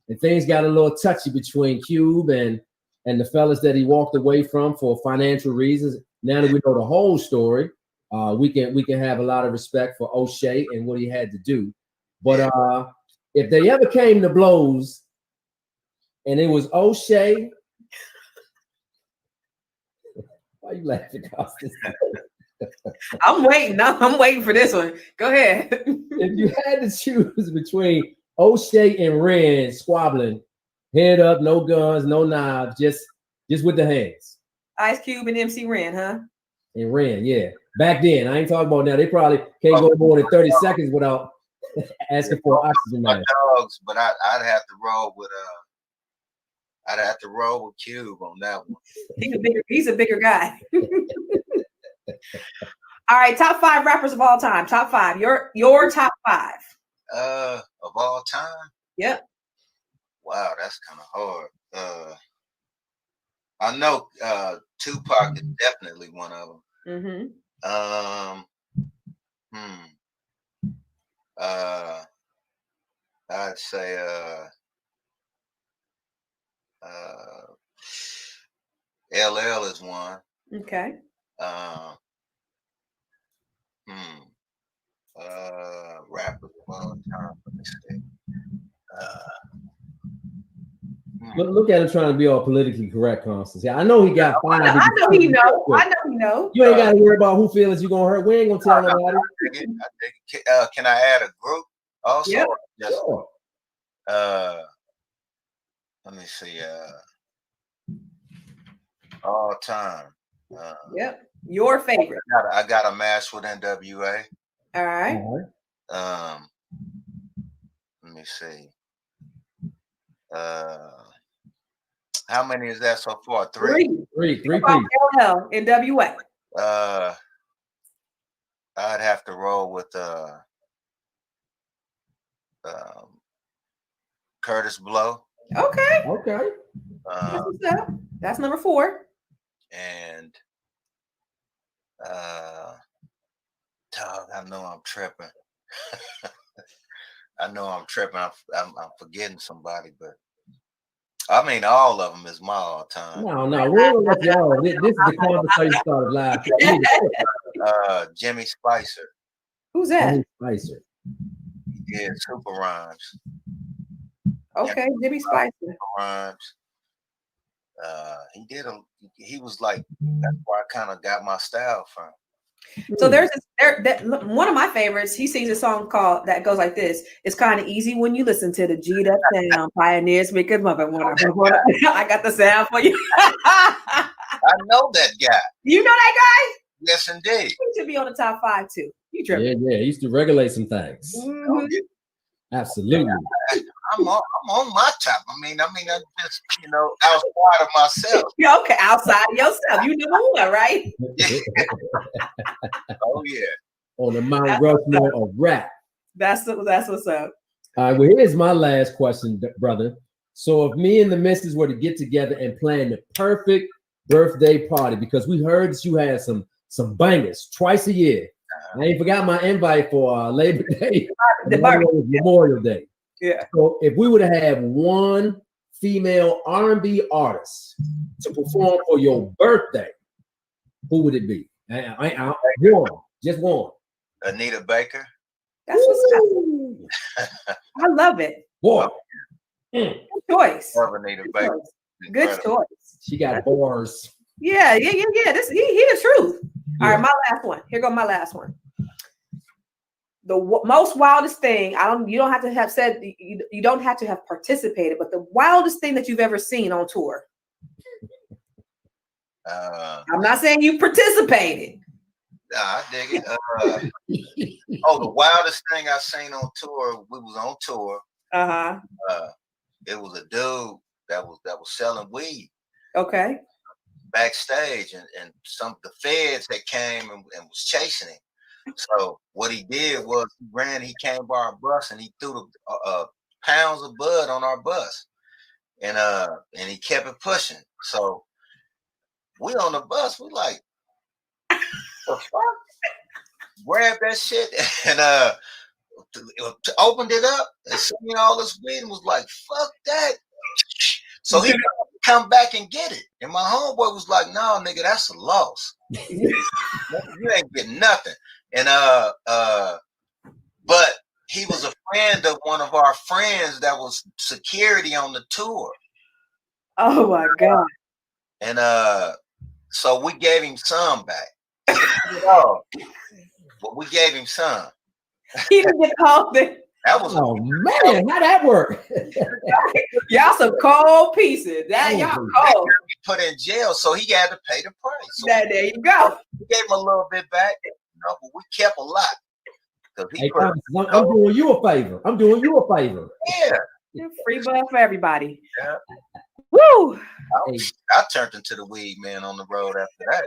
and things got a little touchy between Cube and the fellas that he walked away from for financial reasons. Now that we know the whole story, we can have a lot of respect for O'Shea and what he had to do. But if they ever came to blows and it was O'Shea, why are you laughing, Constance? I'm waiting for this one. Go ahead. If you had to choose between O'Shea and Ren squabbling, head up, no guns, no knives, just with the hands. Ice Cube and MC Ren, huh? And Ren, yeah. Back then, I ain't talking about now. They probably can't go more than 30 seconds without asking for an oxygen mask. Dogs, but I'd have to roll with Cube on that one. He's a bigger guy. All right, top 5 rappers of all time. Top 5. Your top 5. Of all time? Yep. Wow, that's kind of hard. I know Tupac is definitely one of them. Mm-hmm. I'd say LL is one. Okay. Rappers of all time. Let me see. Look at him trying to be all politically correct, Constance. Yeah, I know he got 5. I know he know. You ain't got to worry about who feelings you gonna hurt. We ain't gonna tell nobody. I dig it. Can I add a group also? Yep. Sure. Let me see. All time. Yep. Your favorite. I got a match with NWA. All right. Let me see. How many is that so far? 3. Three. LL, NWA. I'd have to roll with Curtis Blow. Okay. Okay. That's number 4. And dog, I know I'm tripping. I'm forgetting somebody, but I mean, all of them is my all time. No, we don't let y'all. This is the Conversation Starters live. Jimmy Spicer. Who's that? Jimmy Spicer. Yeah, Super Rhymes. Okay, Jimmy Spicer. Super Rhymes. He was like, that's where I kind of got my style from. So one of my favorites. He sings a song called that goes like this. It's kind of easy when you listen to the G'd up sound. Pioneers make it mother. I got the sound for you. I know that guy. You know that guy? Yes, indeed. He should be on the top 5 too. You tripping? Yeah. He used to regulate some things. Mm-hmm. Absolutely. I'm on my top. I mean, I'm just, outside of myself. Okay, outside of yourself. You number 1, right? Oh yeah. On the Mount Rushmore of rap. That's what's up. All right, well, here's my last question, brother. So if me and the missus were to get together and plan the perfect birthday party, because we heard that you had some bangers twice a year. I ain't forgot my invite for Labor Day. Memorial Day. Yeah. So if we were to have one female R&B artist to perform for your birthday, who would it be? Just one. Anita Baker. That's what's up. I love it. Boy. Good choice. Anita Baker. Good choice. She got bars. Yeah. This he the truth. Yeah. All right, my last one. Here go my last one. The most wildest thing, you don't have to have said, you don't have to have participated, but the wildest thing that you've ever seen on tour. I'm not saying you participated. Nah, I dig it. The wildest thing I seen on tour, we was on tour. It was a dude that was selling weed. Okay. Backstage, and the feds that came and was chasing him. So what he did was he came by our bus and he threw the pounds of bud on our bus, and he kept it pushing. So we on the bus, we like, the fuck? Grabbed that shit and opened it up and seen all this weed and was like, fuck that. So he come back and get it. And my homeboy was like, no, nigga, that's a loss. You ain't getting nothing. And but he was a friend of one of our friends that was security on the tour. Oh my God. And so we gave him some back. But we gave him some. He didn't get called it. That was man, how that work? Y'all some cold pieces. That y'all cold. Put in jail, so he had to pay the price. So there you go. We gave him a little bit back, but we kept a lot. Hey, I'm doing you a favor. I'm doing you a favor. Yeah. Free bud for everybody. Yeah. Woo! I turned into the weed man on the road after that.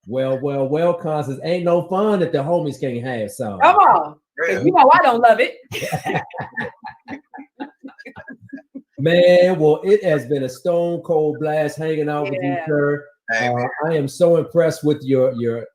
Well, Constance, ain't no fun that the homies can't have some. Come on. You know I don't love it. Man, well, it has been a stone cold blast hanging out with you, sir. I am so impressed with your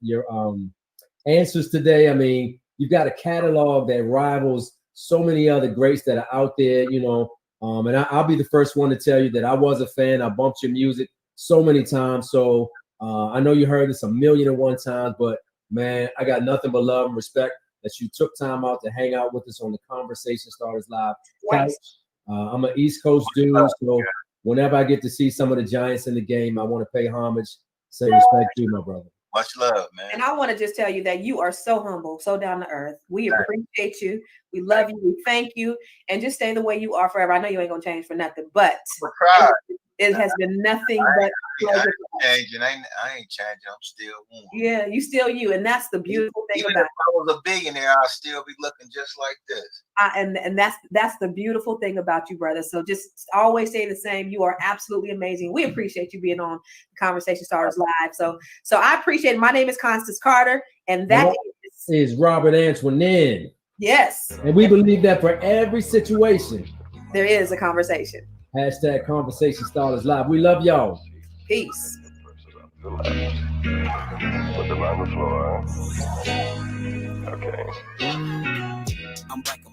answers today. I mean, you've got a catalog that rivals so many other greats that are out there, you know. And I'll be the first one to tell you that I was a fan. I bumped your music so many times. So I know you heard this 1,000,001 times, but man, I got nothing but love and respect that you took time out to hang out with us on the Conversation Starters Live couch. I'm an East Coast dude, so whenever I get to see some of the giants in the game, I want to pay homage, say respect to you, my brother. Much love, man. And I want to just tell you that you are so humble, so down to earth. We appreciate you. We love you. We thank you. And just stay the way you are forever. I know you ain't going to change for nothing, but it has been nothing but pleasure. I ain't changing. I'm still one. Yeah, you still you. And that's the beautiful thing Even about it. if I was a billionaire, I'd still be looking just like this. And that's the beautiful thing about you, brother. So just always stay the same. You are absolutely amazing. We appreciate you being on Conversation Starters Live. So I appreciate it. My name is Constance Carter, and that is Robert Antoine. Yes. And we believe that for every situation, there is a conversation. Hashtag Conversation Starters Live. We love y'all. Peace. Put them on the floor. Okay. I'm like a